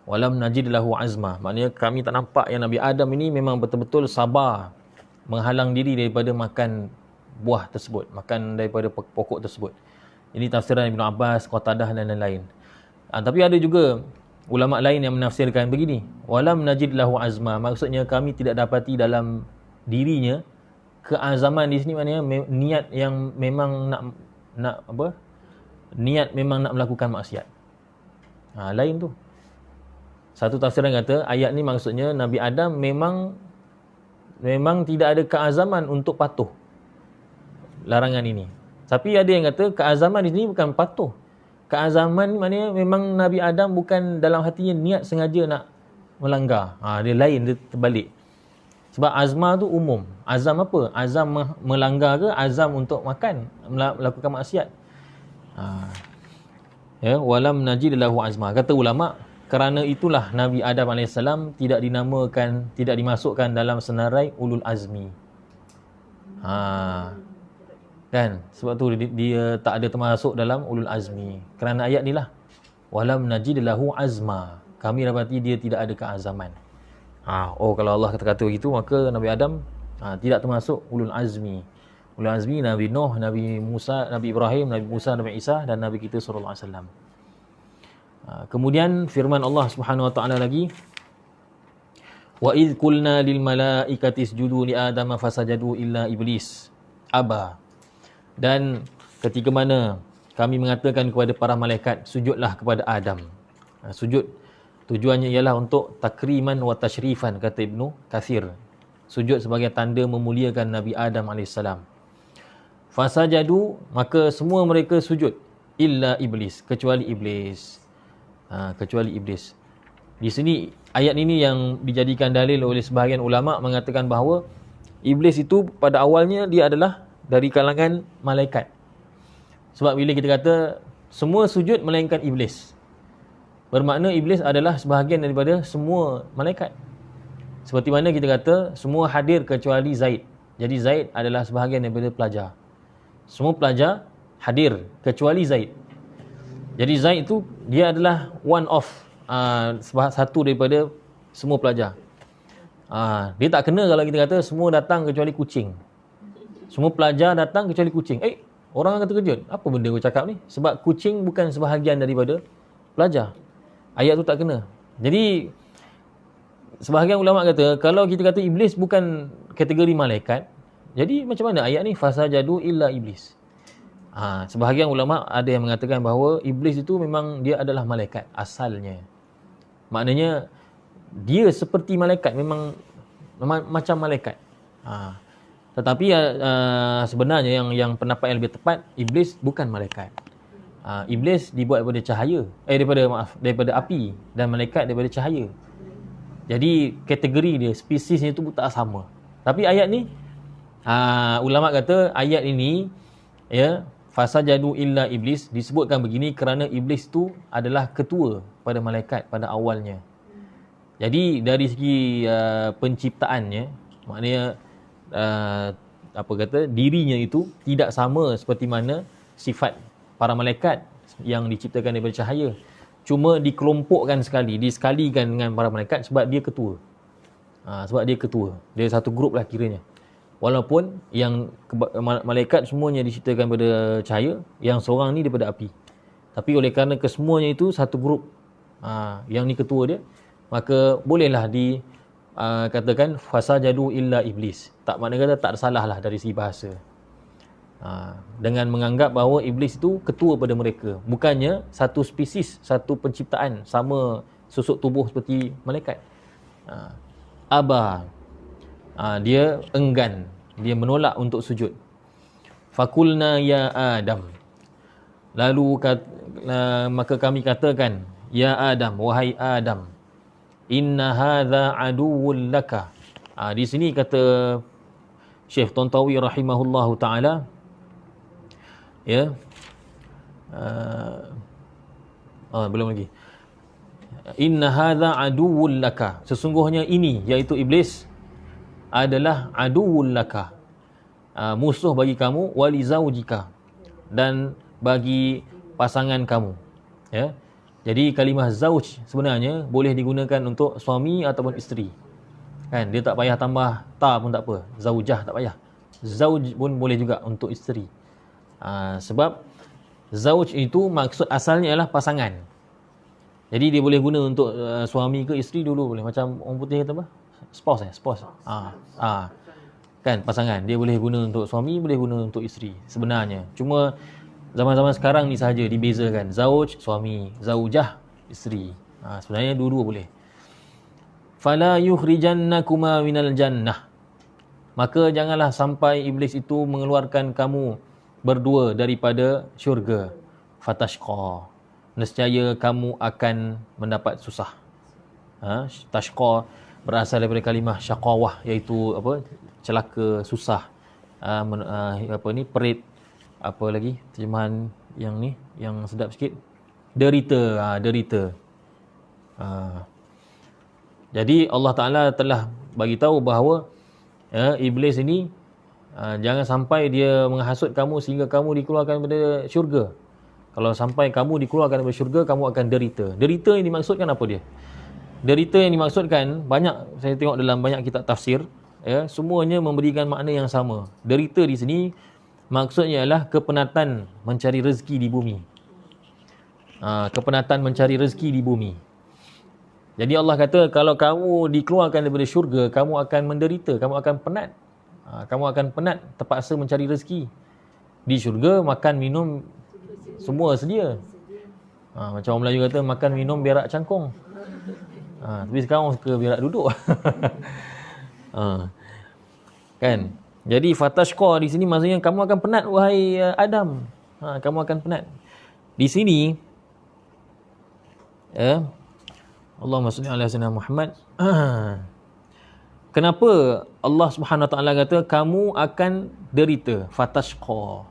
Walam najid lahu azma, maknanya kami tak nampak yang Nabi Adam ini memang betul-betul sabar menghalang diri daripada makan buah tersebut, makan daripada pokok tersebut. Ini tafsiran Ibn Abbas, Qatadah dan lain-lain. Tapi ada juga ulama lain yang menafsirkan begini, walam najid lahu azma, maksudnya kami tidak dapati dalam dirinya keazaman. Di sini maknanya niat yang memang nak apa? Niat memang nak melakukan maksiat. Lain tu. Satu tafsiran kata ayat ni maksudnya Nabi Adam memang tidak ada keazaman untuk patuh larangan ini. Tapi ada yang kata keazaman di sini bukan patuh. Keazaman maknanya memang Nabi Adam bukan dalam hatinya niat sengaja nak melanggar. Dia lain, dia terbalik. Sebab azma tu umum. Azam apa? Azam melanggar ke azam untuk makan, melakukan maksiat. Walam najid lahu azma. Kata ulama, kerana itulah Nabi Adam AS tidak dinamakan, tidak dimasukkan dalam senarai ulul azmi. Kan? Sebab tu dia tak ada termasuk dalam ulul azmi. Kerana ayat ni lah. Walam najid lahu azma. Kami dapati dia tidak ada keazaman. Kalau Allah kata begitu, maka Nabi Adam tidak termasuk ulul azmi. Ulul azmi Nabi Nuh, Nabi Musa, Nabi Ibrahim, Nabi Musa, Nabi Isa dan Nabi kita sallallahu alaihi wasallam. Kemudian firman Allah Subhanahu Wa Ta'ala lagi, wa idh qulna lil malaikati isjudu li adama fasajadu illa iblis aba. Dan ketika mana kami mengatakan kepada para malaikat, sujudlah kepada Adam. Sujud tujuannya ialah untuk takriman wa tashrifan, kata Ibnu Kathir. Sujud sebagai tanda memuliakan Nabi Adam AS. Fasajadu, maka semua mereka sujud, illa iblis, kecuali iblis. Kecuali iblis. Di sini ayat ini yang dijadikan dalil oleh sebahagian ulama mengatakan bahawa iblis itu pada awalnya dia adalah dari kalangan malaikat. Sebab bila kita kata semua sujud melainkan iblis, bermakna iblis adalah sebahagian daripada semua malaikat. Seperti mana kita kata semua hadir kecuali Zaid. Jadi Zaid adalah sebahagian daripada pelajar. Semua pelajar hadir kecuali Zaid. Jadi Zaid itu dia adalah one of satu daripada semua pelajar. Dia tak kena kalau kita kata semua datang kecuali kucing. Semua pelajar datang kecuali kucing. Orang akan terkejut. Apa benda kau cakap ni? Sebab kucing bukan sebahagian daripada pelajar. Ayat tu tak kena. Jadi sebahagian ulama kata, kalau kita kata iblis bukan kategori malaikat, jadi macam mana ayat ni fasajadu illa iblis? Sebahagian ulama ada yang mengatakan bahawa iblis itu memang dia adalah malaikat asalnya. Maknanya dia seperti malaikat, memang macam malaikat. Tetapi sebenarnya yang pendapat yang lebih tepat, iblis bukan malaikat. Iblis dibuat daripada cahaya, daripada api, dan malaikat daripada cahaya. Jadi kategori dia, spesiesnya tu tak sama. Tapi ayat ni ulama kata ayat ini ya, fasajadu illa iblis, disebutkan begini kerana iblis tu adalah ketua pada malaikat pada awalnya. Jadi dari segi penciptaannya, maknanya dirinya itu tidak sama seperti mana sifat para malaikat yang diciptakan daripada cahaya. Cuma dikelompokkan disekalikan dengan para malaikat sebab dia ketua. Dia satu grup lah kiranya. Walaupun yang malaikat semuanya diciptakan daripada cahaya, yang seorang ni daripada api. Tapi oleh kerana kesemuanya itu satu grup, yang ni ketua dia, maka bolehlah katakan fasajadu illa iblis. Tak makna kata tak salah lah dari segi bahasa. Dengan menganggap bahawa iblis itu ketua pada mereka, bukannya satu spesies, satu penciptaan sama susuk tubuh seperti malaikat. Dia enggan, dia menolak untuk sujud. Fakulna ya Adam, lalu maka kami katakan, ya Adam, wahai Adam, inna hadza aduwwul laka. Di sini kata Syekh Tantawi rahimahullahu taala, ya, belum lagi. Inna hadza aduwwul laka, sesungguhnya ini iaitu iblis adalah aduwwul laka, musuh bagi kamu, wali zaujika, dan bagi pasangan kamu. Ya. Jadi kalimah zauj sebenarnya boleh digunakan untuk suami ataupun isteri. Kan, dia tak payah tambah ta pun tak apa. Zaujah tak payah. Zauj pun boleh juga untuk isteri. Sebab zauj itu maksud asalnya adalah pasangan. Jadi dia boleh guna untuk suami ke isteri dulu boleh. Macam orang putih kata apa? Spouse. Kan, pasangan. Dia boleh guna untuk suami, boleh guna untuk isteri sebenarnya. Cuma zaman-zaman sekarang ni sahaja dibezakan. Zauj suami, zaujah isteri. Sebenarnya dua-dua boleh. Fala yukhrijannakuma minal jannah, maka janganlah sampai iblis itu mengeluarkan kamu berdua daripada syurga. Fatashqa, nescaya kamu akan mendapat susah. Tashqa berasal daripada kalimah syaqawah, iaitu celaka, susah, perit, apa lagi terjemahan yang ni yang sedap sikit, derita. Jadi Allah Ta'ala telah bagi tahu bahawa iblis ini jangan sampai dia menghasut kamu sehingga kamu dikeluarkan daripada syurga. Kalau sampai kamu dikeluarkan daripada syurga, kamu akan derita. Derita yang dimaksudkan apa dia? Derita yang dimaksudkan, banyak saya tengok dalam banyak kitab tafsir, semuanya memberikan makna yang sama. Derita di sini maksudnya adalah kepenatan mencari rezeki di bumi. Kepenatan mencari rezeki di bumi. Jadi Allah kata, kalau kamu dikeluarkan daripada syurga, kamu akan menderita, kamu akan penat. Kamu akan penat terpaksa mencari rezeki. Di syurga, makan, minum, semua sedia. Macam orang Melayu kata, makan, minum, berak cangkung. Tapi sekarang orang suka berak duduk. Kan? Jadi, fatashqa di sini maksudnya, kamu akan penat, wahai Adam. Kamu akan penat. Di sini, Allahumma salli ala sayyidina Muhammad. Kenapa Allah Subhanahu Wa Taala kata kamu akan derita, fatashqa?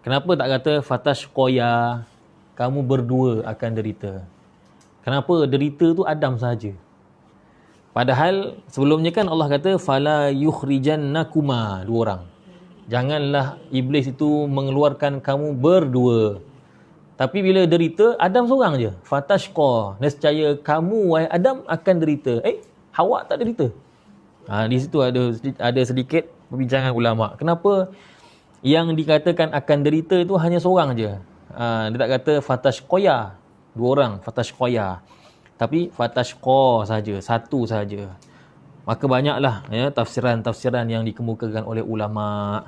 Kenapa tak kata fatashqaya, kamu berdua akan derita? Kenapa derita tu Adam sahaja? Padahal sebelumnya kan Allah kata fala yukhrijannakuma, dua orang. Janganlah iblis itu mengeluarkan kamu berdua. Tapi bila derita, Adam seorang je. Fatashqa, nescaya kamu, wahai Adam, akan derita. Hawa tak derita. Di situ ada sedikit perbincangan ulama. Kenapa Yang dikatakan akan derita itu hanya seorang je. Dia tak kata fatashqoya, dua orang fatashqoya. Tapi fatashqa saja, satu saja. Maka banyaklah ya tafsiran-tafsiran yang dikemukakan oleh ulama.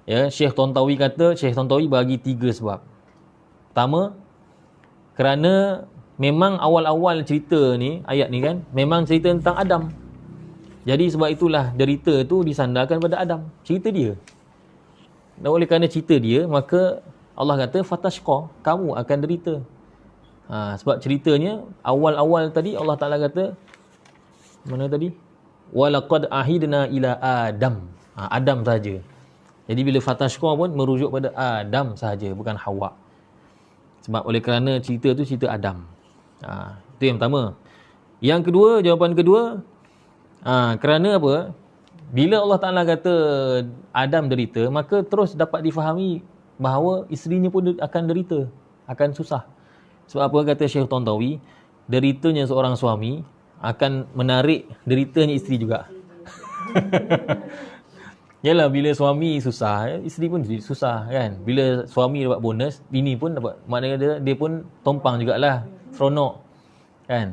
Ya, Syekh Tontawi kata, Syekh Tontawi bagi 3 sebab. Pertama, kerana memang awal-awal cerita ni, ayat ni kan, memang cerita tentang Adam. Jadi sebab itulah derita tu disandarkan pada Adam. Cerita dia. Dan oleh kerana cerita dia, maka Allah kata fatashqa, kamu akan derita. Sebab ceritanya awal-awal tadi Allah Taala kata, mana tadi? Walaqad ahidna ila Adam. Adam saja. Jadi bila fatashqa pun merujuk pada Adam saja, bukan Hawa. Sebab oleh kerana cerita tu cerita Adam. Itu yang pertama. Yang kedua, jawapan kedua, kerana apa? Bila Allah Ta'ala kata Adam derita, maka terus dapat difahami bahawa isterinya pun akan derita, akan susah. Sebab apa kata Syekh Tontawi? Deritanya seorang suami akan menarik deritanya isteri juga. Yalah, bila suami susah, isteri pun susah kan. Bila suami dapat bonus, bini pun dapat, maknanya dia pun tompang jugalah, seronok kan.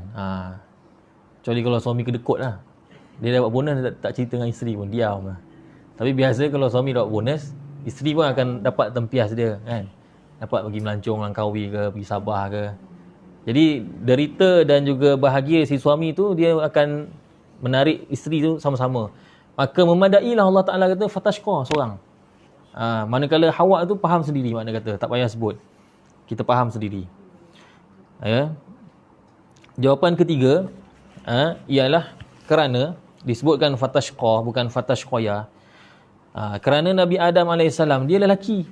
Kecuali kalau suami kedekut lah, dia dapat bonus, tak cerita dengan isteri pun, diam lah. Tapi biasa kalau suami dapat bonus, isteri pun akan dapat tempias dia kan. Dapat pergi melancong, Langkawi ke, pergi Sabah ke. Jadi derita dan juga bahagia si suami tu, dia akan menarik isteri tu sama-sama. Maka memadailah Allah Ta'ala kata fatashqa seorang. Manakala Hawa tu faham sendiri, makna kata, tak payah sebut, kita faham sendiri. Ya. Jawapan ketiga ialah kerana disebutkan fatashqa, bukan fatashqaya. Kerana Nabi Adam AS, dia lelaki.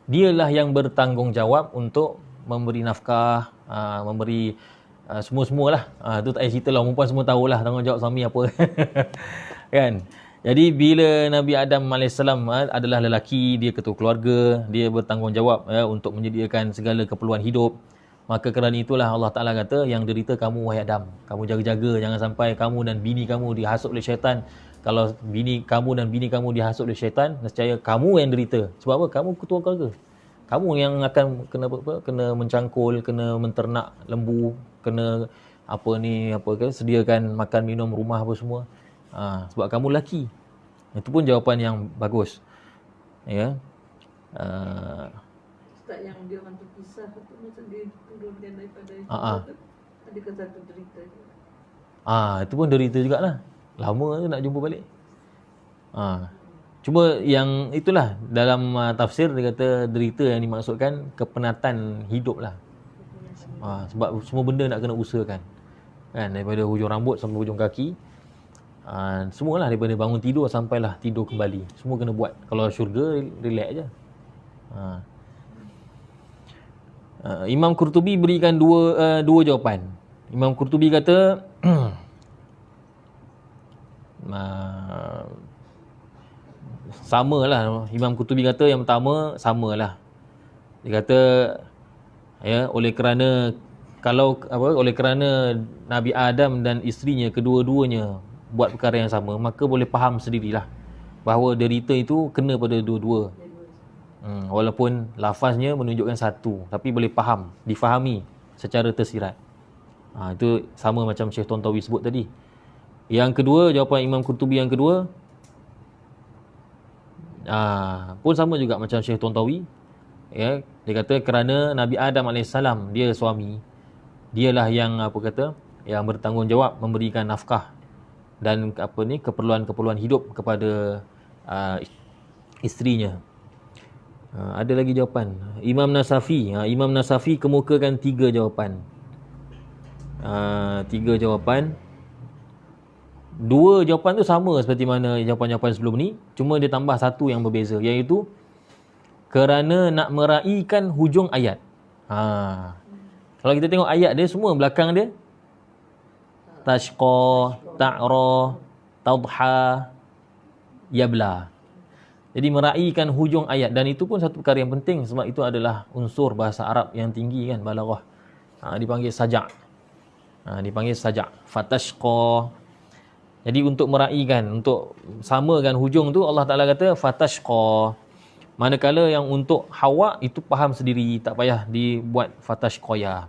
Dialah yang bertanggungjawab untuk memberi nafkah, memberi semua-semualah. Tu tak payah cerita lah, perempuan semua tahulah tanggungjawab suami apa. Kan? Jadi bila Nabi Adam AS adalah lelaki, dia ketua keluarga, dia bertanggungjawab untuk menyediakan segala keperluan hidup. Maka kerana itulah Allah Ta'ala kata, yang derita kamu wahai Adam. Kamu jaga-jaga, jangan sampai kamu dan bini kamu dihasut oleh syaitan. Kalau bini kamu dan bini kamu dihasut oleh syaitan, nescaya kamu yang derita. Sebab apa? Kamu ketua keluarga. Kamu yang akan kena mencangkul, kena menternak lembu, kena sediakan makan minum, rumah apa semua. Sebab kamu lelaki. Itu pun jawapan yang bagus. Ya. Ustaz, yang dia orang terpisah tu macam dia turunkan daripada itu, adakah satu derita juga? Itu pun derita jugalah. Lama tu nak jumpa balik. Cuma yang itulah, dalam tafsir dia kata derita yang dimaksudkan kepenatan hidup lah. Sebab semua benda nak kena usahakan kan, daripada hujung rambut sampai hujung kaki, semualah, daripada bangun tidur sampailah tidur kembali, semua kena buat. Kalau syurga, relax je. Imam Qurtubi berikan dua jawapan. Imam Qurtubi kata samalah. Imam Qurtubi kata yang pertama samalah. Dia kata oleh kerana Nabi Adam dan isterinya kedua-duanya buat perkara yang sama, maka boleh faham sendirilah bahawa derita itu kena pada dua-dua. Walaupun lafaznya menunjukkan satu, tapi boleh difahami secara tersirat. Itu sama macam Syekh Tontawi sebut tadi. Yang kedua, jawapan Imam Qurtubi yang kedua pun sama juga macam Syekh Tontawi. Ya, dia kata kerana Nabi Adam AS, dia suami, dialah yang yang bertanggungjawab memberikan nafkah dan keperluan-keperluan hidup kepada isterinya. Ada lagi jawapan. Imam Nasafi kemukakan 3 jawapan. 3 jawapan. 2 jawapan tu sama seperti mana jawapan-jawapan sebelum ni, cuma dia tambah satu yang berbeza, iaitu kerana nak meraihkan hujung ayat. Kalau kita tengok ayat dia, semua belakang dia tashqa, ta'ra, tadha, yabla. Jadi meraihkan hujung ayat, dan itu pun satu perkara yang penting, sebab itu adalah unsur bahasa Arab yang tinggi kan, balaghah. Dipanggil sajak. Fatashqa. Jadi untuk meraihkan, untuk samakan hujung tu, Allah Ta'ala kata fatashqa. Manakala yang untuk Hawa itu faham sendiri, tak payah dibuat fatashqaya.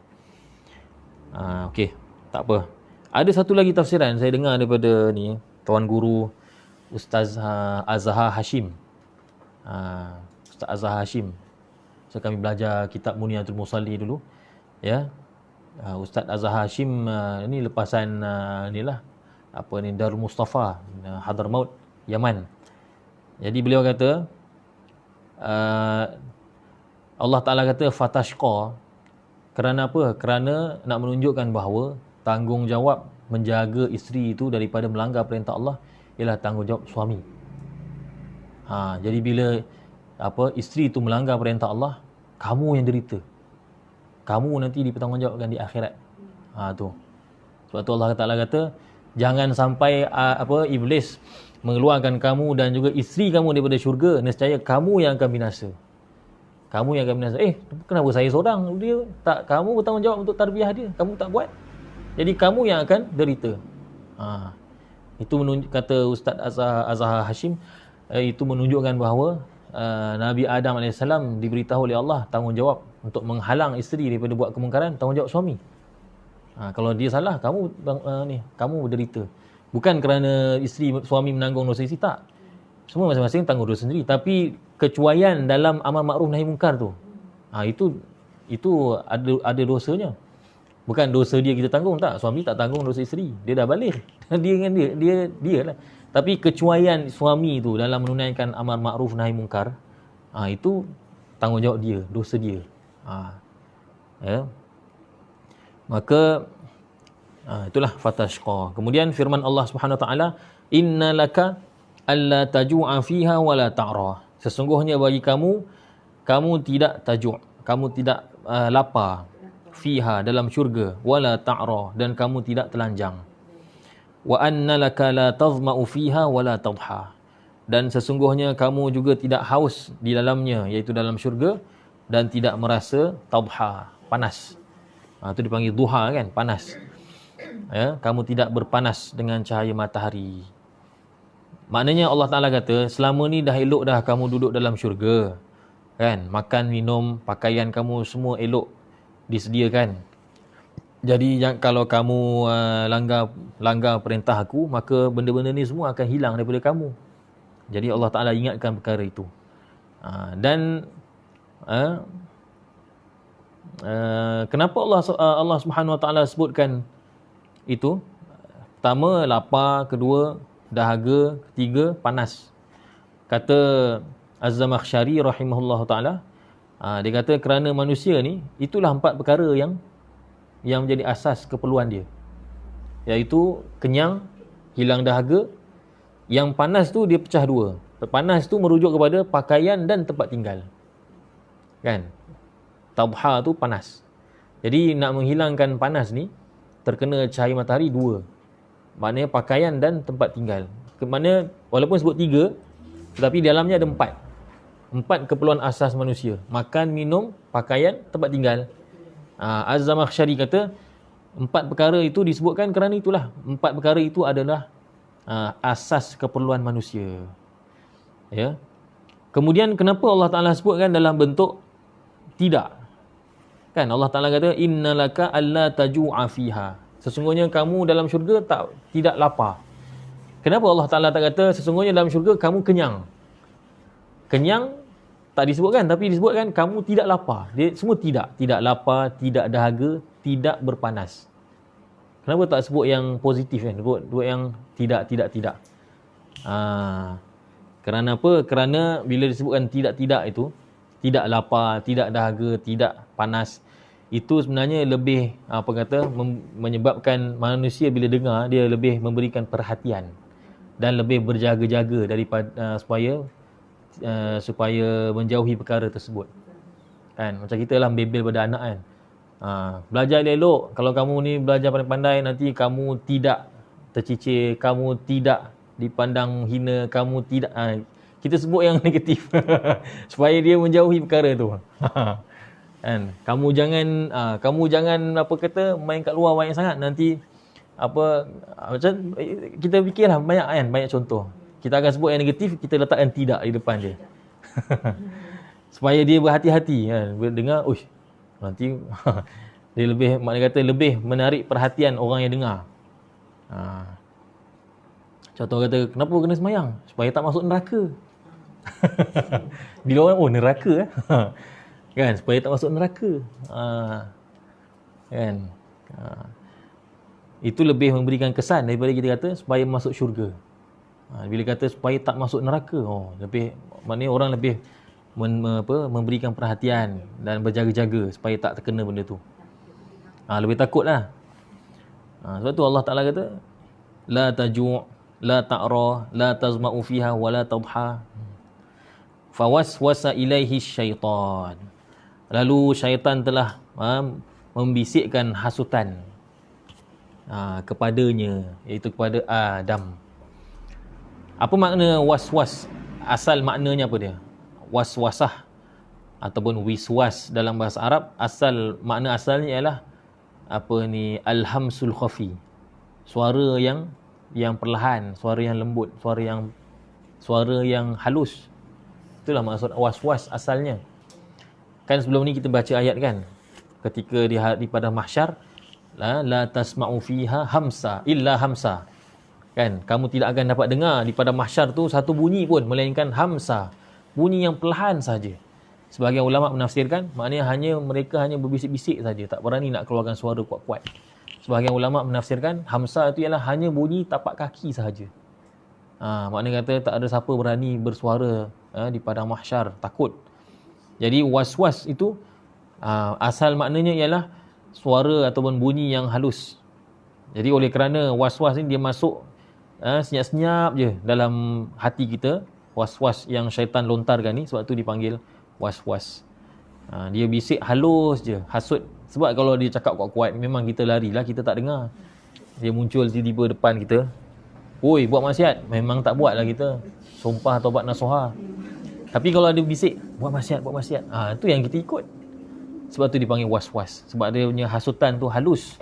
Okey, tak apa. Ada satu lagi tafsiran saya dengar daripada ni tuan guru Ustaz Azhar Hashim. Ustaz Azhar Hashim. So kami belajar kitab Muniyatul Musalli dulu. Ya. Ustaz Azhar Hashim ni lepasan inilah apa ni Darul Mustafa Hadramaut Yaman. Jadi beliau kata Allah Ta'ala kata fatashqa kerana apa? Kerana nak menunjukkan bahawa tanggungjawab menjaga isteri itu daripada melanggar perintah Allah ialah tanggungjawab suami. Jadi bila isteri itu melanggar perintah Allah, kamu yang derita. Kamu nanti dipertanggungjawabkan di akhirat. Tu. Sebab tu Allah Ta'ala kata jangan sampai iblis mengeluarkan kamu dan juga isteri kamu daripada syurga, nescaya kamu yang akan binasa. Kamu yang akan binasa. Kenapa saya seorang? Dia tak, kamu bertanggungjawab untuk tarbiyah dia, kamu tak buat. Jadi kamu yang akan derita. Itu kata Ustaz Azhar Hashim, itu menunjukkan bahawa Nabi Adam AS diberitahu oleh Allah tanggungjawab untuk menghalang isteri daripada buat kemungkaran, tanggungjawab suami. Kalau dia salah, kamu berderita. Bukan kerana suami menanggung dosa isteri, tak. Semua masing-masing tanggung dosa sendiri. Tapi kecuaian dalam amal makruf nahi mungkar tu, itu ada dosanya. Bukan dosa dia kita tanggung, tak. Suami tak tanggung dosa isteri. Dia dah balik. Dia lah. Tapi kecuaian suami tu dalam menunaikan amal makruf nahi mungkar, itu tanggungjawab dia, dosa dia. Ya. Maka itulah fatashqa. Kemudian firman Allah Subhanahu Wa Taala, innalaka alla tajua fiha wala ta'ra. Sesungguhnya bagi kamu tidak tajuk, kamu tidak lapar fiha dalam syurga, wala ta'ra, dan kamu tidak telanjang. Wa annalaka la tazma'u fiha wala tadha. Dan sesungguhnya kamu juga tidak haus di dalamnya, iaitu dalam syurga, dan tidak merasa tadha, panas. Itu dipanggil duha kan, panas. Ya, kamu tidak berpanas dengan cahaya matahari. Maknanya Allah Ta'ala kata, selama ni dah elok dah kamu duduk dalam syurga. Kan, makan, minum, pakaian kamu semua elok disediakan. Jadi kalau kamu langgar perintah aku, maka benda-benda ni semua akan hilang daripada kamu. Jadi Allah Ta'ala ingatkan perkara itu. Kenapa Allah Subhanahu Wa Taala sebutkan itu? Pertama lapar, kedua dahaga, ketiga panas. Kata Az-Zamakhsyari rahimahullah taala, dia kata kerana manusia ni itulah 4 perkara yang menjadi asas keperluan dia, iaitu kenyang, hilang dahaga. Yang panas tu dia pecah dua. Panas tu merujuk kepada pakaian dan tempat tinggal, kan? Tabha tu panas. Jadi nak menghilangkan panas ni, terkena cahaya matahari 2. Maknanya pakaian dan tempat tinggal. Kemana walaupun sebut 3, tetapi dalamnya ada 4. 4 keperluan asas manusia. Makan, minum, pakaian, tempat tinggal. Az-Zamakhsyari kata 4 perkara itu disebutkan kerana itulah. 4 perkara itu adalah asas keperluan manusia. Ya. Kemudian kenapa Allah Ta'ala sebutkan dalam bentuk tidak? Kan Allah Ta'ala kata innalaka alla taju'a fiha. Sesungguhnya kamu dalam syurga tidak lapar. Kenapa Allah Ta'ala tak kata sesungguhnya dalam syurga kamu kenyang? Kenyang tak disebutkan, tapi disebutkan kamu tidak lapar. Dia semua tidak lapar, tidak dahaga, tidak berpanas. Kenapa tak sebut yang positif kan? Sebut yang tidak. Kerana apa? Kerana bila disebutkan tidak itu, tidak lapar, tidak dahaga, tidak panas, itu sebenarnya lebih menyebabkan manusia bila dengar dia lebih memberikan perhatian dan lebih berjaga-jaga daripada supaya menjauhi perkara tersebut. Kan macam kita lah bebel pada anak kan. Belajar elok. Kalau kamu ni belajar pandai-pandai, nanti kamu tidak tercicir, kamu tidak dipandang hina, kamu tidak kita sebut yang negatif supaya dia menjauhi perkara tu. Kan kamu jangan main kat luar banyak sangat, nanti apa macam kita fikirlah banyak kan, banyak contoh. Kita akan sebut yang negatif, kita letakkan tidak di depan dia. Supaya dia berhati-hati kan. Bila dengar, uish, nanti dia lebih, maknanya kata lebih menarik perhatian orang yang dengar. Contoh kata, kenapa kena semayang? Supaya tak masuk neraka. Bila orang, oh neraka kan, supaya tak masuk neraka. Kan. Itu lebih memberikan kesan daripada kita kata supaya masuk syurga. Bila kata supaya tak masuk neraka, lebih, maknanya orang lebih memberikan perhatian dan berjaga-jaga supaya tak terkena benda tu. Lebih takut lah. Sebab tu Allah Ta'ala kata, la taju' la ta'ra la tazma'u fiha wa la tadha fawaswasa ilaihi syaitan. Lalu syaitan telah membisikkan hasutan kepadanya, iaitu kepada Adam. Apa makna waswas? Asal maknanya apa dia? Waswasah ataupun wiswas dalam bahasa Arab, makna asalnya ialah al-hamsul khafi. Suara yang perlahan, suara yang lembut, suara yang halus. Itulah maksud waswas asalnya. Kan sebelum ni kita baca ayat kan, ketika di pada mahsyar, la tasma'u fiha hamsa illa hamsa. Kan, kamu tidak akan dapat dengar di pada mahsyar tu satu bunyi pun melainkan hamsa, bunyi yang perlahan saja. Sebahagian ulama menafsirkan maknanya mereka hanya berbisik-bisik saja, tak berani nak keluarkan suara kuat-kuat. Sebahagian ulama menafsirkan hamsa itu ialah hanya bunyi tapak kaki sahaja. Maknanya kata tak ada siapa berani bersuara di padang mahsyar, takut. Jadi waswas itu asal maknanya ialah suara ataupun bunyi yang halus. Jadi oleh kerana waswas ni dia masuk senyap-senyap je dalam hati kita, waswas yang syaitan lontarkan ni, sebab tu dipanggil waswas. Dia bisik halus je, hasut. Sebab kalau dia cakap kuat-kuat, memang kita larilah, kita tak dengar. Dia muncul tiba-tiba depan kita, oi, buat maksiat, memang tak buat lah kita. Sumpah taubat nasuha. Tapi kalau dia bisik, buat maksiat, itu yang kita ikut. Sebab tu dipanggil waswas. Sebab dia punya hasutan tu halus.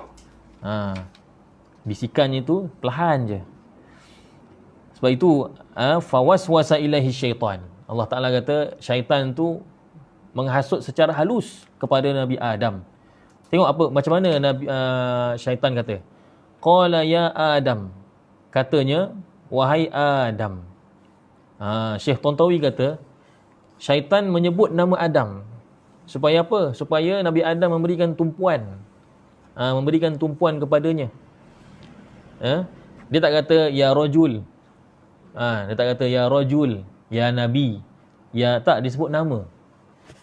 Bisikannya tu perlahan je. Sebab itu fawaswasa ilaihi syaitan. Allah Ta'ala kata syaitan tu menghasut secara halus kepada Nabi Adam. Tengok apa macam mana syaitan kata. Qala ya Adam. Katanya, wahai Adam. Syekh Tontawi kata, syaitan menyebut nama Adam. Supaya apa? Supaya Nabi Adam memberikan tumpuan. Memberikan tumpuan kepadanya. Dia tak kata ya rajul. Dia tak kata ya rajul, ya Nabi. Ya, tak, disebut nama.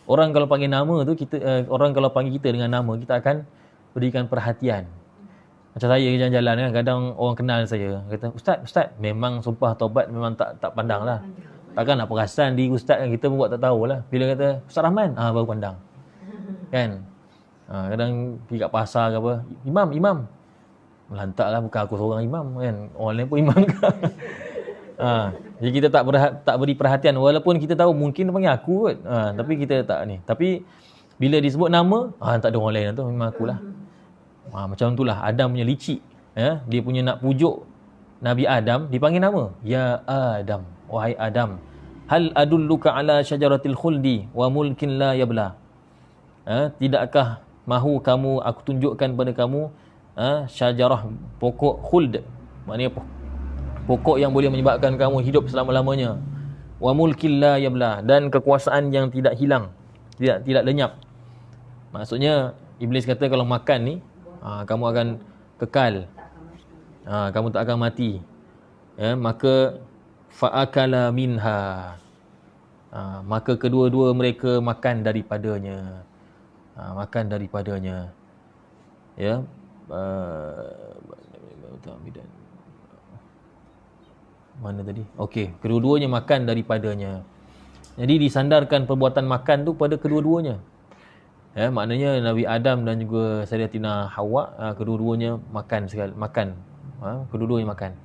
Orang kalau panggil nama tu, orang kalau panggil kita dengan nama, kita akan berikan perhatian. Macam saya jalan-jalan kan, kadang orang kenal saya, kata, Ustaz, memang sumpah taubat memang tak pandang lah. Takkan nak perasan diri Ustaz kan, kita buat tak tahulah. Bila kata, Ustaz Rahman, baru pandang. Kan? Kadang pergi kat pasar ke apa, Imam. Melantak lah, bukan aku seorang imam kan. Orang lain pun imam kan. Jadi kita tak beri perhatian. Walaupun kita tahu mungkin dia panggil aku kot. Tapi kita tak ni. Tapi bila disebut nama, tak ada orang lain tu, memang akulah. Macam itulah Adam punya licik. Dia punya nak pujuk Nabi Adam, dipanggil nama. Ya Adam, wahai Adam. Hal adulluka ala syajaratil khuldi wa mulkin la yabla. Tidakkah mahu aku tunjukkan pada kamu syajarah, pokok khuld, maknanya pokok yang boleh menyebabkan kamu hidup selama-lamanya. Wa mulkil la yabla, dan kekuasaan yang tidak hilang, tidak lenyap. Maksudnya iblis kata kalau makan ni kamu akan kekal, kamu tak akan mati. Maka fa'akala minha, maka kedua-dua mereka makan daripadanya. Ya. Mana tadi? Okey, kedua-duanya makan daripadanya. Jadi disandarkan perbuatan makan tu pada kedua-duanya. Maknanya Nabi Adam dan juga Sayyidatina Hawa, kedua-duanya makan. Kedua-duanya makan.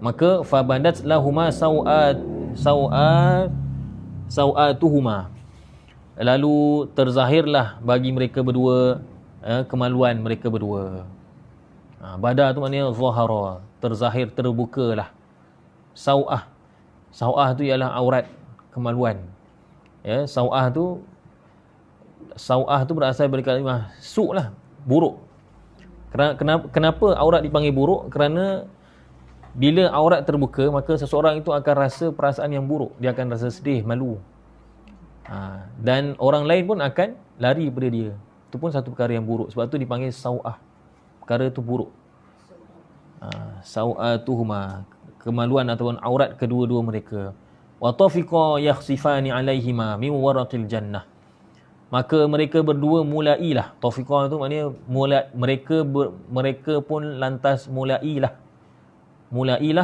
Maka fabadat lahuma sau'atuhuma. Lalu terzahirlah bagi mereka berdua kemaluan mereka berdua. Bada tu maknanya zahara, terzahir, terbukalah. Sau'ah tu ialah aurat, kemaluan. Ya, sau'ah tu berasal dari kalimah su' lah, buruk. Kenapa aurat dipanggil buruk? Kerana bila aurat terbuka, maka seseorang itu akan rasa perasaan yang buruk. Dia akan rasa sedih, malu. Dan orang lain pun akan lari daripada dia. Itu pun satu perkara yang buruk. Sebab tu dipanggil sau'ah. Perkara itu buruk. Sau'atuhuma, kemaluan ataupun aurat kedua-dua mereka. Wa tafiqa yakhsifani alaihima min waraqil jannah. Maka mereka berdua mulailah. Tafiqa itu maknanya mereka pun lantas mulailah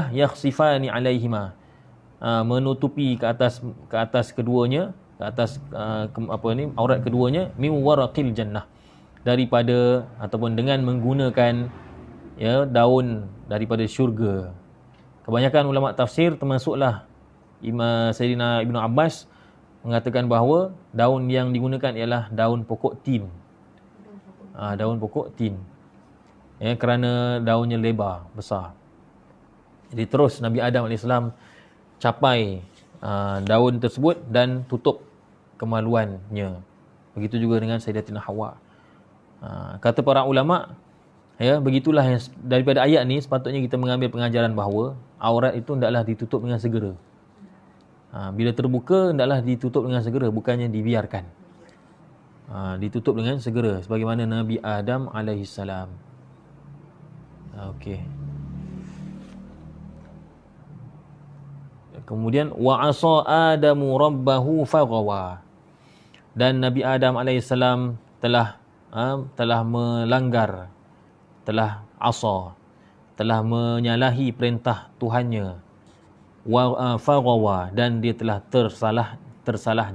yakhsifani alaihima, menutupi ke atas keduanya, ke atas aurat keduanya, min waraqil jannah, daripada ataupun dengan menggunakan daun daripada syurga. Kebanyakan ulama tafsir termasuklah Imam Sayyidina Ibnu Abbas mengatakan bahawa daun yang digunakan ialah daun pokok tin. Daun pokok tin. Kerana daunnya lebar, besar. Jadi terus Nabi Adam AS capai daun tersebut dan tutup kemaluannya. Begitu juga dengan Sayyidatina Hawa. Kata para ulama, begitulah yang daripada ayat ni sepatutnya kita mengambil pengajaran bahawa aurat itu hendaklah ditutup dengan segera. Bila terbuka hendaklah ditutup dengan segera, bukannya dibiarkan. Ditutup dengan segera sebagaimana Nabi Adam AS. Okey. Kemudian wa asa Adamu rabbahu faghawa. Dan Nabi Adam AS telah melanggar, telah menyalahi perintah Tuhannya. Wa faghawa, dan dia telah tersalah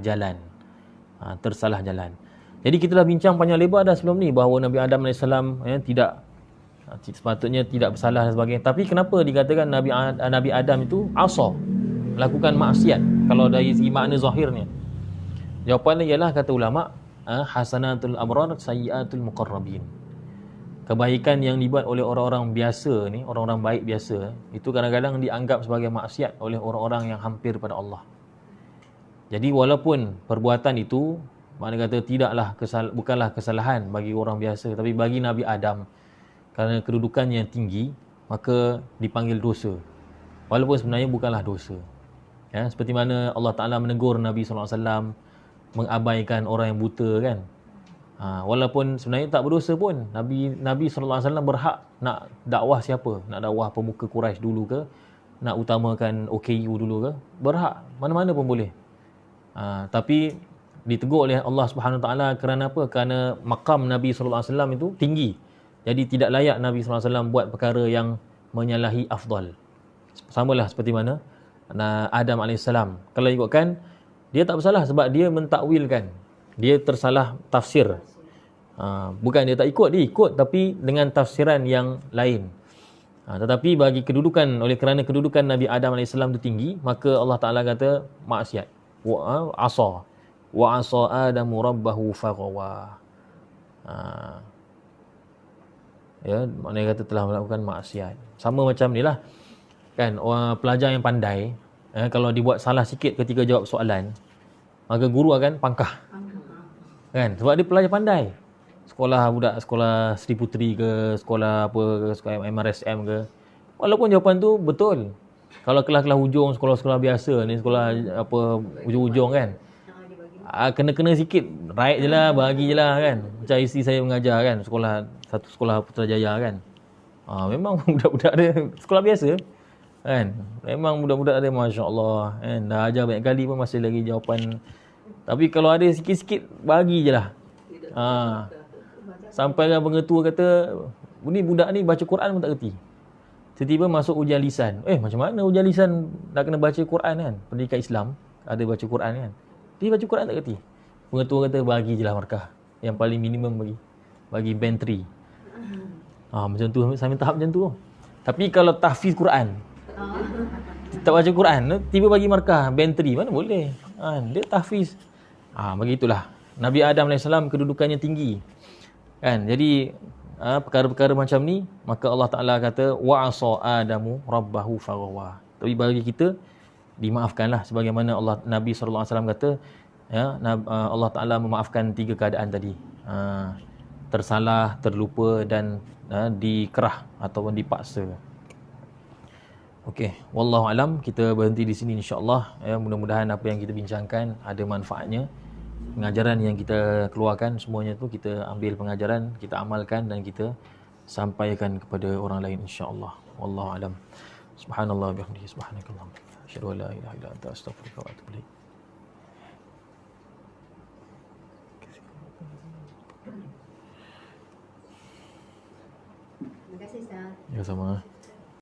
jalan. Tersalah jalan. Jadi kita dah bincang panjang lebar dah sebelum ni bahawa Nabi Adam AS sepatutnya tidak bersalah dan sebagainya. Tapi kenapa dikatakan Nabi Adam itu asa, melakukan maksiat kalau dari segi makna zahirnya? Jawapannya ialah, kata ulama, hasanatul abrar sayyiatul muqarrabin. Kebaikan yang dibuat oleh orang-orang biasa ni, orang-orang baik biasa, itu kadang-kadang dianggap sebagai maksiat oleh orang-orang yang hampir pada Allah. Jadi walaupun perbuatan itu makna kata bukanlah kesalahan bagi orang biasa, tapi bagi Nabi Adam, kerana kedudukannya yang tinggi, maka dipanggil dosa. Walaupun sebenarnya bukanlah dosa. Seperti mana Allah Ta'ala menegur Nabi SAW mengabaikan orang yang buta kan. Walaupun sebenarnya tak berdosa pun, Nabi SAW berhak nak dakwah siapa? Nak dakwah pemuka Quraisy dulu ke? Nak utamakan OKU dulu ke? Berhak, mana-mana pun boleh. Tapi ditegur oleh Allah Subhanahu Wa Taala kerana apa? Kerana maqam Nabi SAW itu tinggi. Jadi tidak layak Nabi SAW buat perkara yang menyalahi afdal. Samalah seperti mana Adam AS. Kalau ikutkan, dia tak bersalah sebab dia mentakwilkan. Dia tersalah tafsir. Bukan dia tak ikut, dia ikut tapi dengan tafsiran yang lain. Tetapi bagi kerana kedudukan Nabi Adam AS itu tinggi, maka Allah Ta'ala kata maksiat. Wa asa Adamu rabbahu faghawa. Maknanya kata telah melakukan maksiat. Sama macam ni lah kan, orang pelajar yang pandai, kalau dibuat salah sikit ketika jawab soalan, maka guru akan pangkah kan, sebab dia pelajar pandai. Sekolah Sri Puteri ke, sekolah apa ke, sekolah MRSM ke, walaupun jawapan tu betul, kalau kelas-kelas hujung, sekolah-sekolah biasa ni, sekolah apa hujung-hujung kan, kena sikit, right je lah, bagi je lah kan. Macam isteri saya mengajar kan, satu sekolah Putrajaya kan, memang budak-budak dia sekolah biasa kan, memang budak-budak dia Masya Allah kan, dah ajar banyak kali pun masih lagi jawapan. Tapi kalau ada sikit-sikit, bagi je lah. Sampai kan pengetua kata, ni budak ni baca Quran pun tak kerti. Tiba-tiba masuk ujian lisan. Macam mana ujian lisan dah kena baca Quran kan? Pendidikan Islam ada baca Quran kan, dia baca Quran tak kerti. Pengetua kata bagi je lah markah, yang paling minimum bagi band 3. Macam tu, sampai tahap macam tu. Tapi kalau tahfiz Quran, tak baca Quran, tiba bagi markah band 3, mana boleh. Dia tahfiz. Begitulah Nabi Adam AS kedudukannya tinggi kan. Jadi perkara-perkara macam ni, maka Allah Ta'ala kata wa'asa Adamu rabbahu faghawa. Tapi bagi kita dimaafkanlah sebagaimana Nabi sallallahu alaihi wasallam kata, ya, Allah Ta'ala memaafkan 3 keadaan tadi. Tersalah, terlupa dan dikerah ataupun dipaksa. Okey, wallahu alam, kita berhenti di sini insya-Allah. Ya, mudah-mudahan apa yang kita bincangkan ada manfaatnya. Pengajaran yang kita keluarkan semuanya tu kita ambil pengajaran, kita amalkan dan kita sampaikan kepada orang lain insya-Allah. Wallahu alam. Subhanallah bihamdihi subhanakallah. Asyhadu an la ilaha illa anta astaghfiruka wa atubu ilaik. Terima kasih Ustaz. Ya sama.